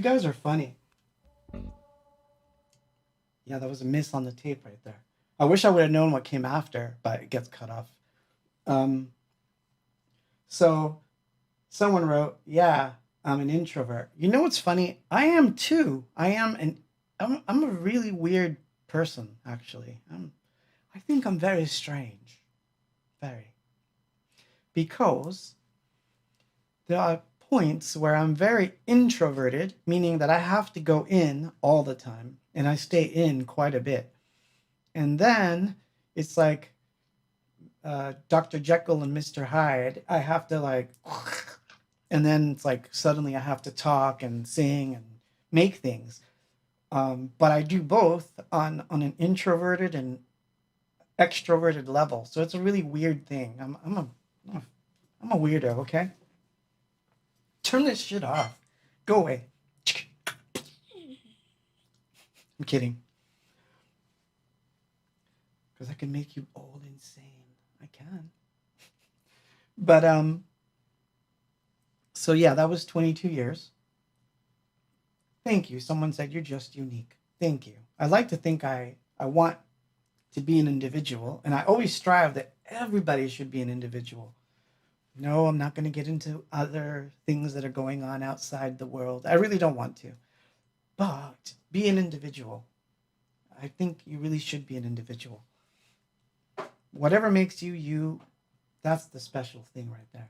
guys are funny. Yeah, that was a miss on the tape right there. I wish I would have known what came after, but it gets cut off. So someone wrote, yeah, I'm an introvert. You know what's funny? I am too. I'm a really weird person, actually. I think I'm very strange. Very. Because there are points where I'm very introverted, meaning that I have to go in all the time, and I stay in quite a bit. And then it's like Dr. Jekyll and Mr. Hyde. I have to like, and then it's like suddenly I have to talk and sing and make things. But I do both on an introverted and extroverted level. So it's a really weird thing. I'm a weirdo, okay? Turn this shit off. Go away. I'm kidding. Because I can make you all insane. I can. But so yeah, that was 22 years. Thank you. Someone said you're just unique. Thank you. I like to think I want to be an individual, and I always strive that everybody should be an individual. No, I'm not going to get into other things that are going on outside the world. I really don't want to. But be an individual. I think you really should be an individual. Whatever makes you you, that's the special thing right there.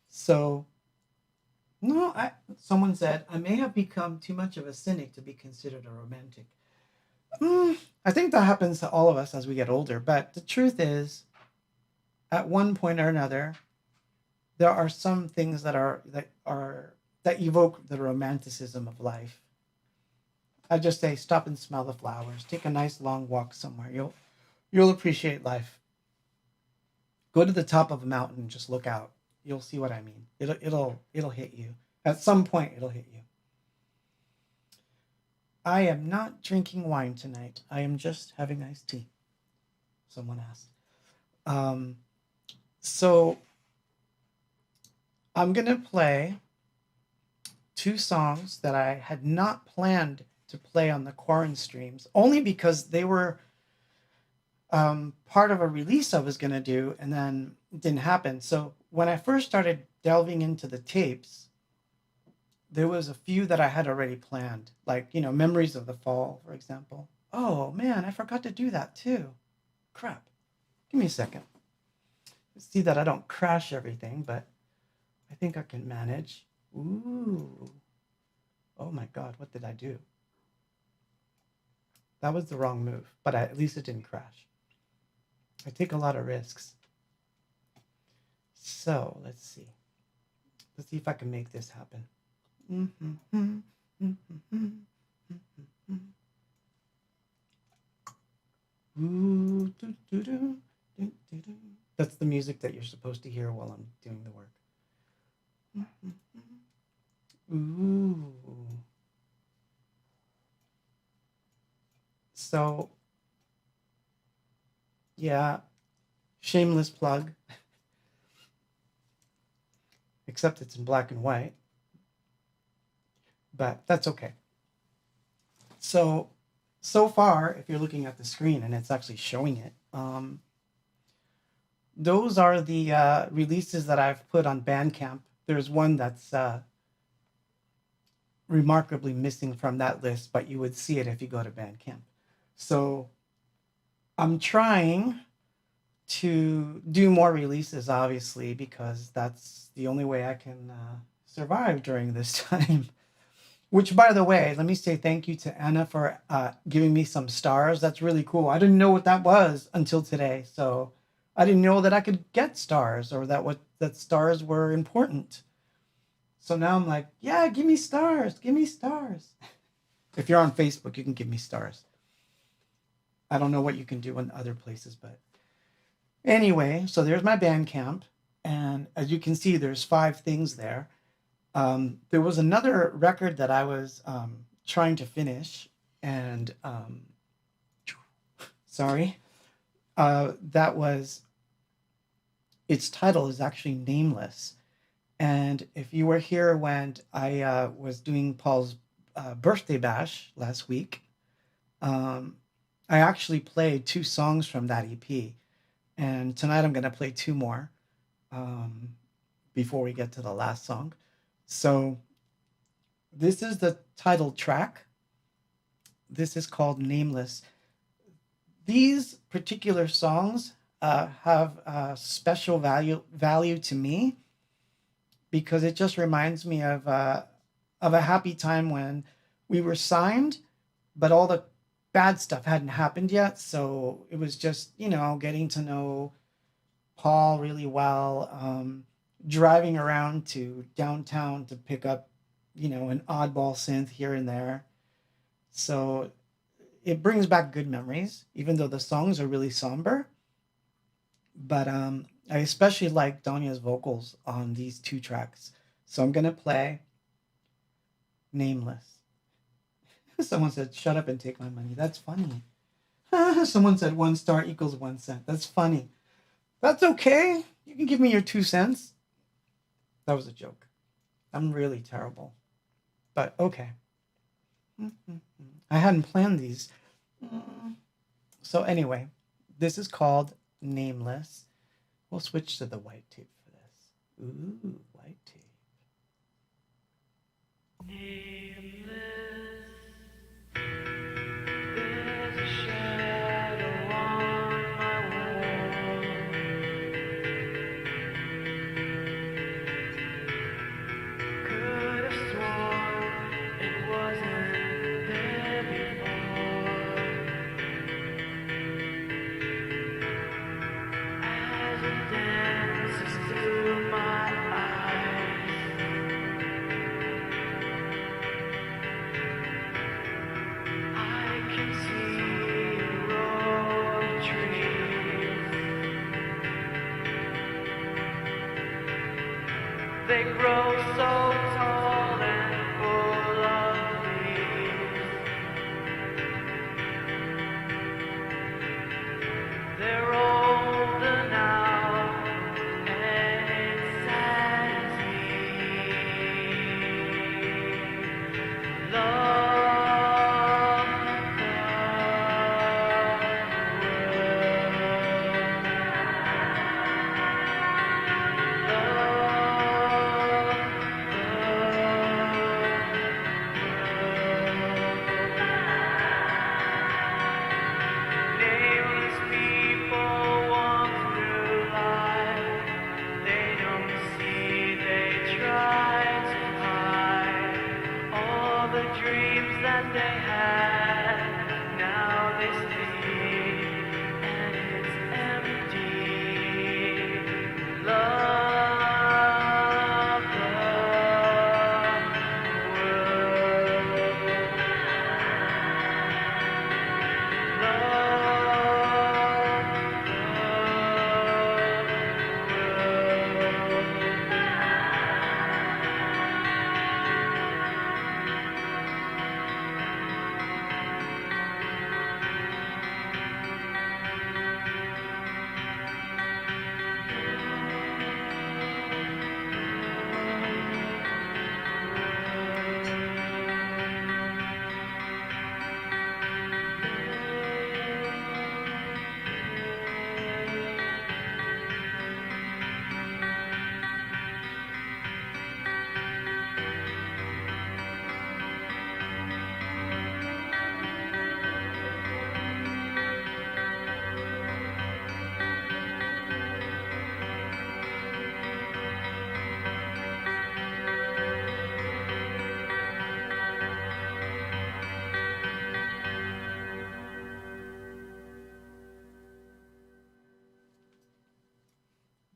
So, no, someone said, I may have become too much of a cynic to be considered a romantic. I think that happens to all of us as we get older, but the truth is, at one point or another, there are some things that evoke the romanticism of life. I just say, stop and smell the flowers. Take a nice long walk somewhere. You'll appreciate life. Go to the top of a mountain and just look out. You'll see what I mean. It'll hit you. At some point, it'll hit you. I am not drinking wine tonight. I am just having iced tea. Someone asked. So I'm gonna play 2 songs that I had not planned to play on the Quaranstreams, only because they were part of a release I was gonna do, and then it didn't happen. So when I first started delving into the tapes, there was a few that I had already planned, like, Memories of the Fall, for example. Oh man, I forgot to do that too. Crap. Give me a second. See that I don't crash everything, but I think I can manage. Ooh. Oh my God, what did I do? That was the wrong move, but at least it didn't crash. I take a lot of risks. So let's see. Let's see if I can make this happen. That's the music that you're supposed to hear while I'm doing the work. Ooh. So, yeah, shameless plug. Except it's in black and white. But that's okay. So far, if you're looking at the screen and it's actually showing it, those are the releases that I've put on Bandcamp. There's one that's remarkably missing from that list, but you would see it if you go to Bandcamp. So I'm trying to do more releases, obviously, because that's the only way I can survive during this time. Which, by the way, let me say thank you to Anna for giving me some stars. That's really cool. I didn't know what that was until today. So I didn't know that I could get stars, or that stars were important. So now I'm like, yeah, give me stars. Give me stars. If you're on Facebook, you can give me stars. I don't know what you can do in other places, but anyway, so there's my Bandcamp. And as you can see, there's 5 things there. There was another record that I was trying to finish, and that was its title is actually Nameless. And if you were here when I was doing Paul's birthday bash last week, I actually played 2 songs from that EP. And tonight I'm going to play 2 more before we get to the last song. So this is the title track. This is called Nameless. These particular songs have a special value to me because it just reminds me of a happy time when we were signed, but all the bad stuff hadn't happened yet. So it was just, getting to know Paul really well, driving around to downtown to pick up, an oddball synth here and there. So it brings back good memories, even though the songs are really somber. But I especially like Danya's vocals on these 2 tracks. So I'm going to play Nameless. Someone said, shut up and take my money. That's funny. Someone said 1 star equals 1 cent. That's funny. That's okay. You can give me your 2 cents. That was a joke. I'm really terrible. But okay. I hadn't planned these. So anyway, this is called Nameless. We'll switch to the white tape for this. Ooh, white tape. Nameless. There's a shadow on my wall. Could have sworn it wasn't there before. As it dances through my eyes, I can see a row of trees. They grow so tall and full of leaves. They're older now, and it saddens me. Love the Nameless people walk through life. They don't see, they try to hide all the dreams that they had. Now they sleep and it's empty. Love the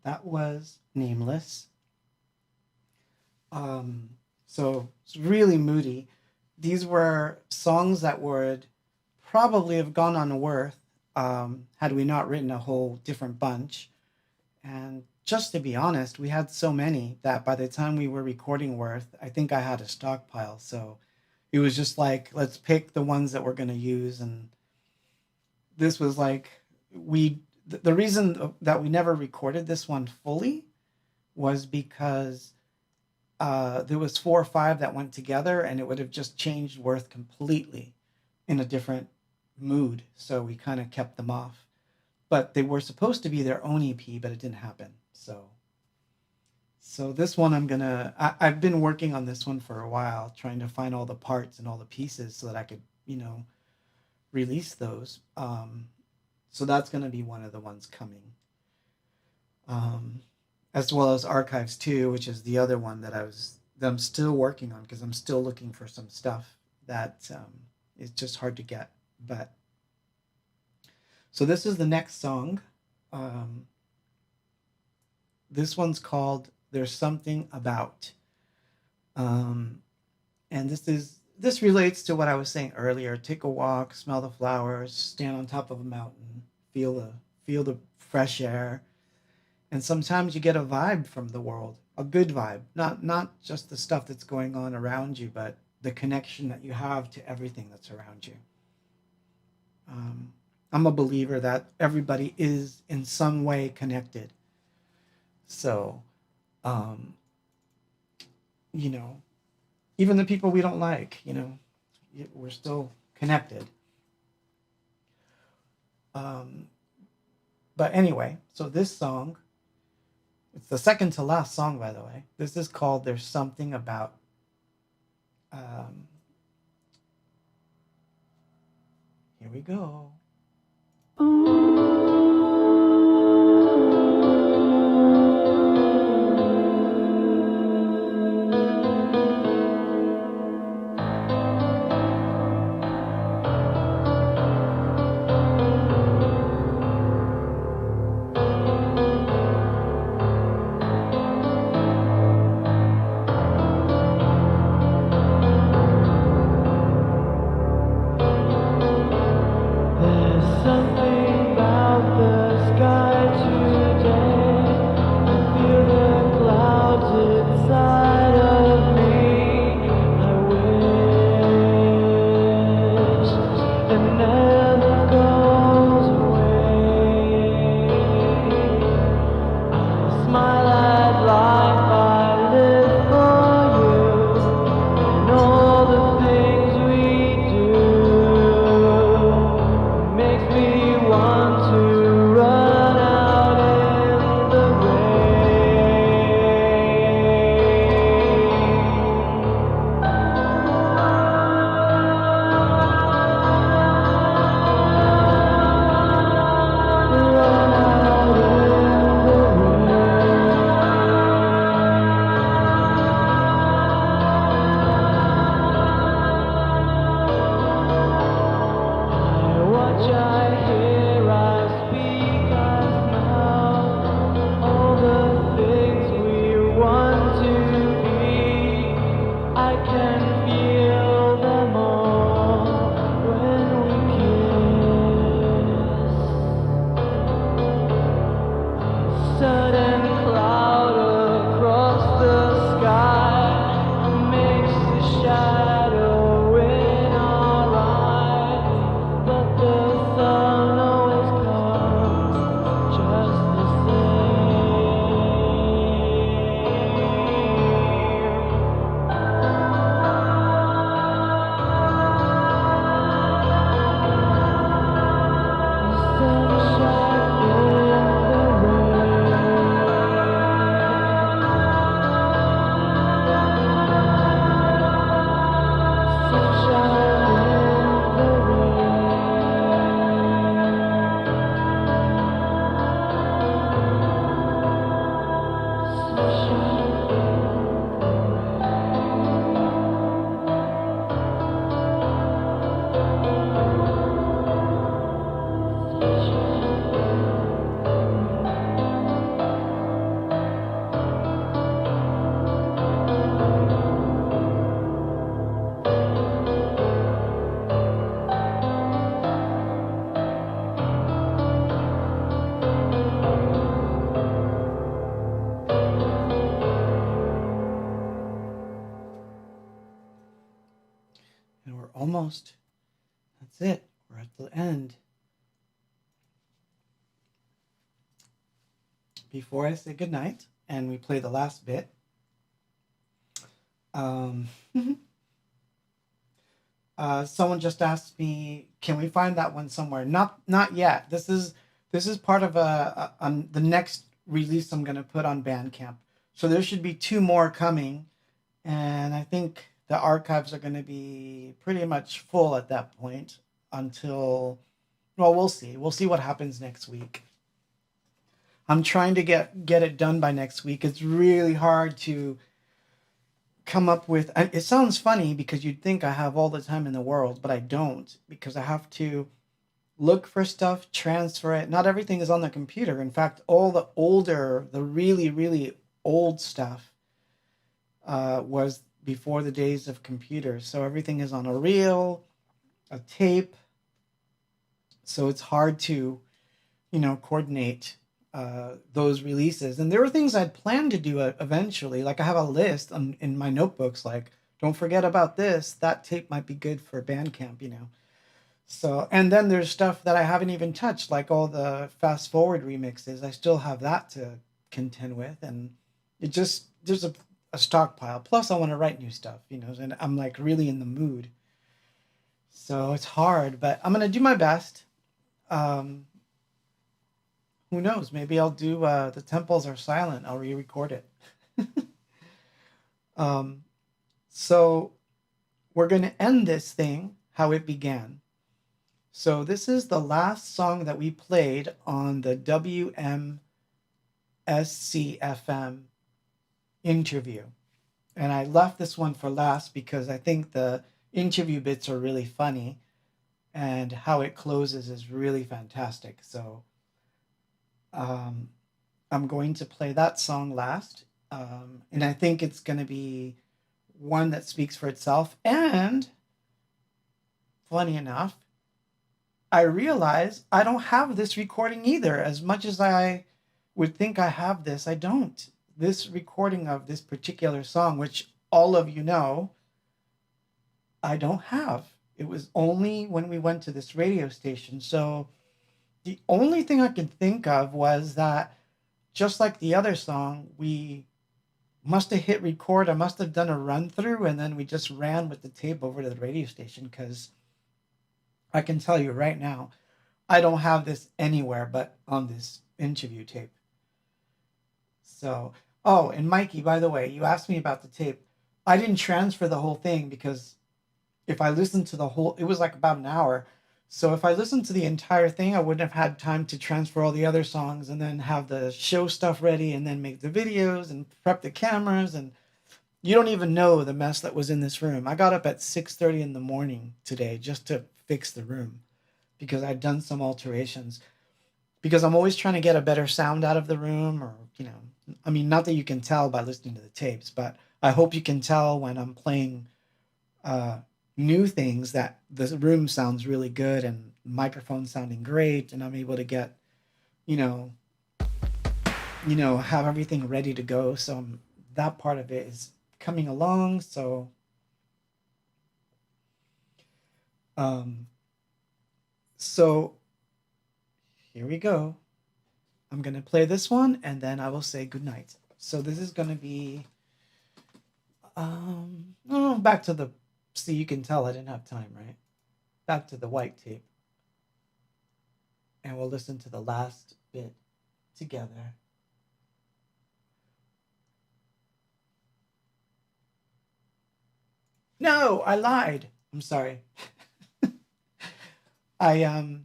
That was Nameless. So it's really moody. These were songs that would probably have gone on Worth had we not written a whole different bunch. And just to be honest, we had so many that by the time we were recording Worth, I think I had a stockpile. So it was just like, let's pick the ones that we're going to use. And this was like, the reason that we never recorded this one fully was because there was 4 or 5 that went together, and it would have just changed Worth completely in a different mood. So we kind of kept them off. But they were supposed to be their own EP, but it didn't happen. So this one I've been working on this one for a while, trying to find all the parts and all the pieces so that I could, release those. So that's going to be one of the ones coming. As well as Archives 2, which is the other one that I'm still working on, because I'm still looking for some stuff that is just hard to get. But so this is the next song. This one's called There's Something About. And this relates to what I was saying earlier. Take a walk, smell the flowers, stand on top of a mountain, feel the fresh air. And sometimes you get a vibe from the world, a good vibe, not just the stuff that's going on around you, but the connection that you have to everything that's around you. I'm a believer that everybody is in some way connected. So, even the people we don't like, we're still connected. But anyway, so this song, it's the second to last song, by the way. This is called There's Something About. Here we go. Almost. That's it. We're at the end. before I say goodnight and we play the last bit, someone just asked me, can we find that one somewhere? Not yet. This is part of the next release I'm going to put on Bandcamp. So there should be 2 more coming, and I think the archives are going to be pretty much full at that point until, well, we'll see. We'll see what happens next week. I'm trying to get it done by next week. It's really hard to come up with, it sounds funny because you'd think I have all the time in the world, but I don't, because I have to look for stuff, transfer it. Not everything is on the computer. In fact, all the really, really old stuff was before the days of computers. So everything is on a reel, a tape. So it's hard to, coordinate those releases. And there were things I'd planned to do eventually. Like I have a list in my notebooks, like, don't forget about this. That tape might be good for Bandcamp, So, and then there's stuff that I haven't even touched, like all the fast forward remixes. I still have that to contend with. And there's a stockpile. Plus I want to write new stuff, and I'm like really in the mood. So it's hard, but I'm going to do my best. Who knows? Maybe I'll do The Temples Are Silent. I'll re-record it. So we're going to end this thing how it began. So this is the last song that we played on the WMSCFM interview. And I left this one for last because I think the interview bits are really funny and how it closes is really fantastic. So I'm going to play that song last. And I think it's going to be one that speaks for itself. And funny enough, I realize I don't have this recording either. As much as I would think I have this, I don't. This recording of this particular song, which all of you know, I don't have. It was only when we went to this radio station. So the only thing I could think of was that just like the other song, we must have hit record. I must have done a run through and then we just ran with the tape over to the radio station, because I can tell you right now, I don't have this anywhere but on this interview tape. So, oh, and Mikey, by the way, you asked me about the tape. I didn't transfer the whole thing because if I listened to the whole, it was like about an hour. So if I listened to the entire thing, I wouldn't have had time to transfer all the other songs and then have the show stuff ready and then make the videos and prep the cameras. And you don't even know the mess that was in this room. I got up at 6:30 in the morning today just to fix the room because I'd done some alterations, because I'm always trying to get a better sound out of the room, or, I mean, not that you can tell by listening to the tapes, but I hope you can tell when I'm playing new things that the room sounds really good and microphone sounding great, and I'm able to get, have everything ready to go. So that part of it is coming along. So so here we go. I'm going to play this one and then I will say goodnight. So this is going to be, back to the, see, you can tell I didn't have time, right? Back to the white tape. And we'll listen to the last bit together. No, I lied. I'm sorry. I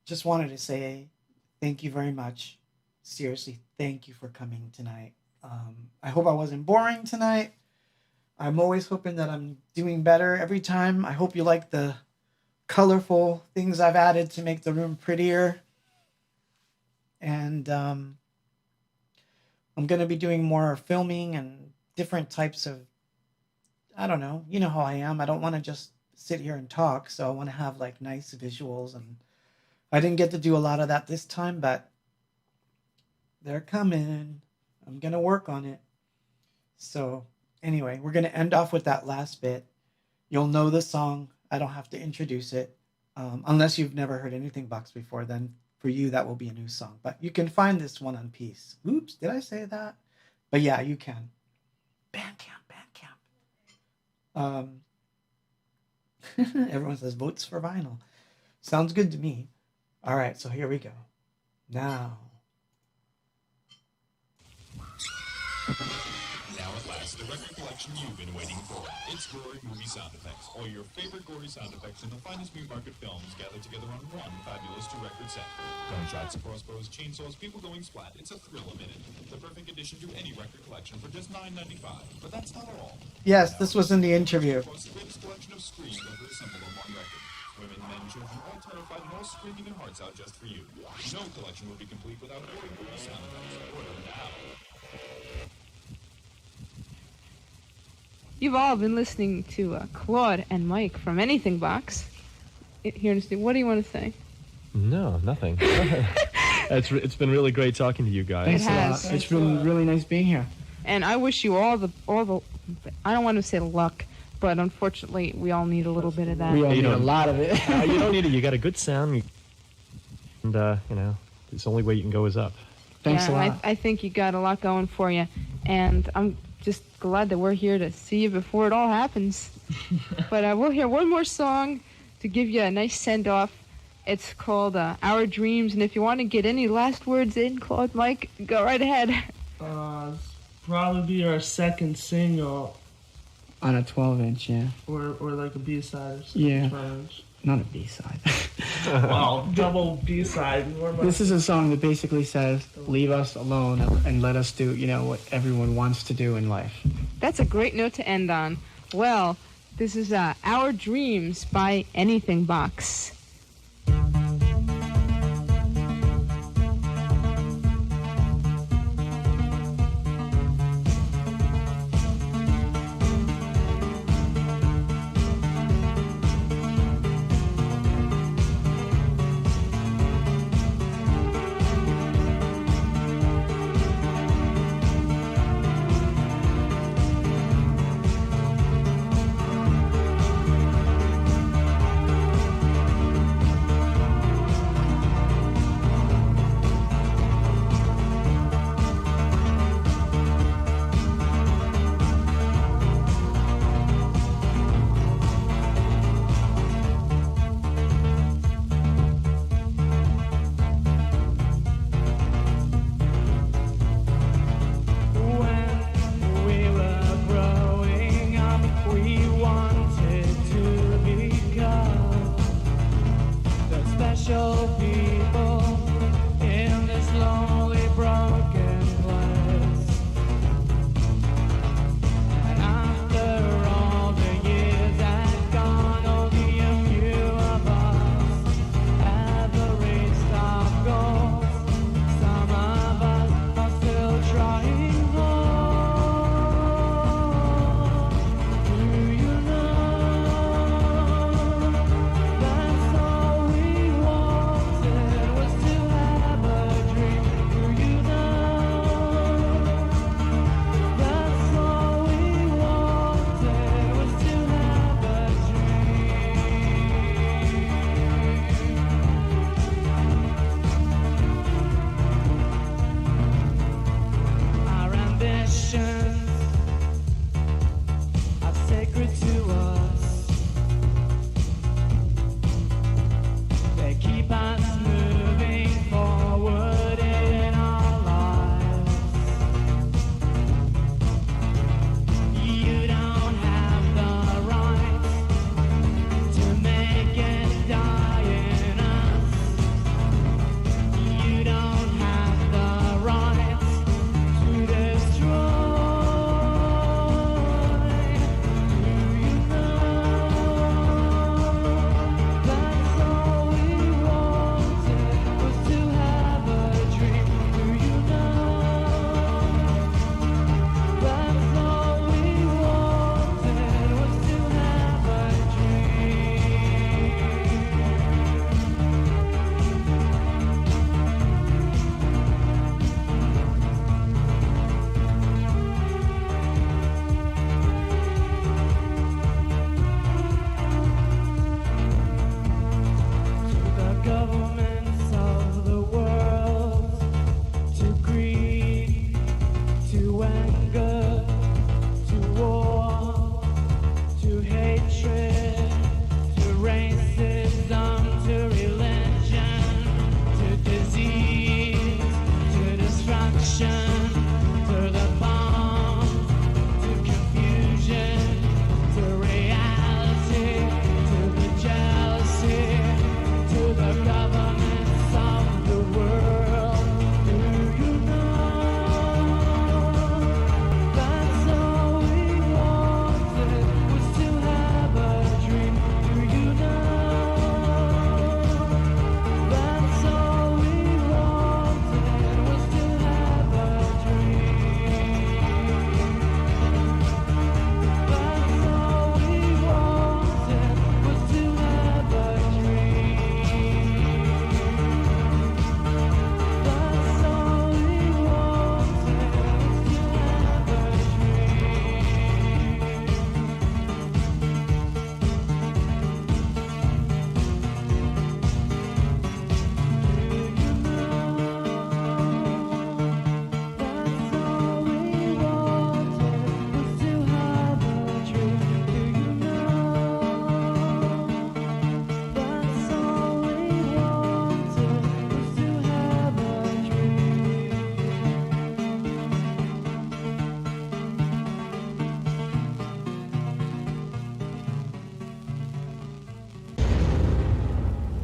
just wanted to say thank you very much. Seriously, thank you for coming tonight. I hope I wasn't boring tonight. I'm always hoping that I'm doing better every time. I hope you like the colorful things I've added to make the room prettier. And I'm going to be doing more filming and different types of, I don't know, you know how I am. I don't want to just sit here and talk, so I want to have like nice visuals, and I didn't get to do a lot of that this time, but they're coming. I'm going to work on it. So anyway, we're going to end off with that last bit. You'll know the song. I don't have to introduce it. Unless you've never heard Anything Box before, then For you, that will be a new song. But you can find this one on Peace. Oops, did I say that? But yeah, you can. Bandcamp. Everyone says votes for vinyl. Sounds good to me. All right, so here we go. Now At last, the record collection you've been waiting for. It's gory movie sound effects. All your favorite gory sound effects in the finest new market films gathered together on one fabulous two-record set. Gunshots, crossbows, chainsaws, people going splat. It's a thrill a minute. The perfect addition to any record collection for just $9.95. But that's not all. yes, this was in the interview. Plus, the greatest collection of screams ever assembled on one record. Women, men, children, all terrified and all screaming their hearts out just for you. No collection would be complete without gory movie sound effects. Order now. You've all been listening to Claude and Mike from anythingbox here in the studio. What do you want to say? No, nothing. It's been really great talking to you guys. Thanks It a has. lot. It's been really nice being here. And I wish you all the I don't want to say luck, but unfortunately we all need a little bit of that. We all You need a don't- lot of it. You don't need it. You got a good sound, and it's the only way you can go is up. Thanks a lot. I think you got a lot going for you, and I'm just glad that we're here to see you before it all happens. But we'll hear one more song to give you a nice send-off. It's called Our Dreams, and if you want to get any last words in, Claude, Mike, go right ahead. It's probably be our second single, On a 12-inch, yeah. or like a B-side or something. Yeah. 12-inch. Not a B-side. Well, double B-side. This is a song that basically says, leave us alone and let us do, what everyone wants to do in life. That's a great note to end on. Well, this is Our Dreams by anythingbox.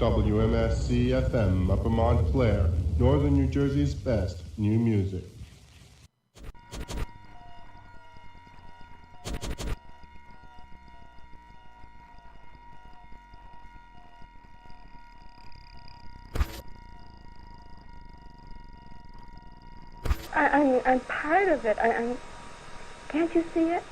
WMSC FM, Upper Montclair, Northern New Jersey's best new music. I'm part of it. Can't you see it?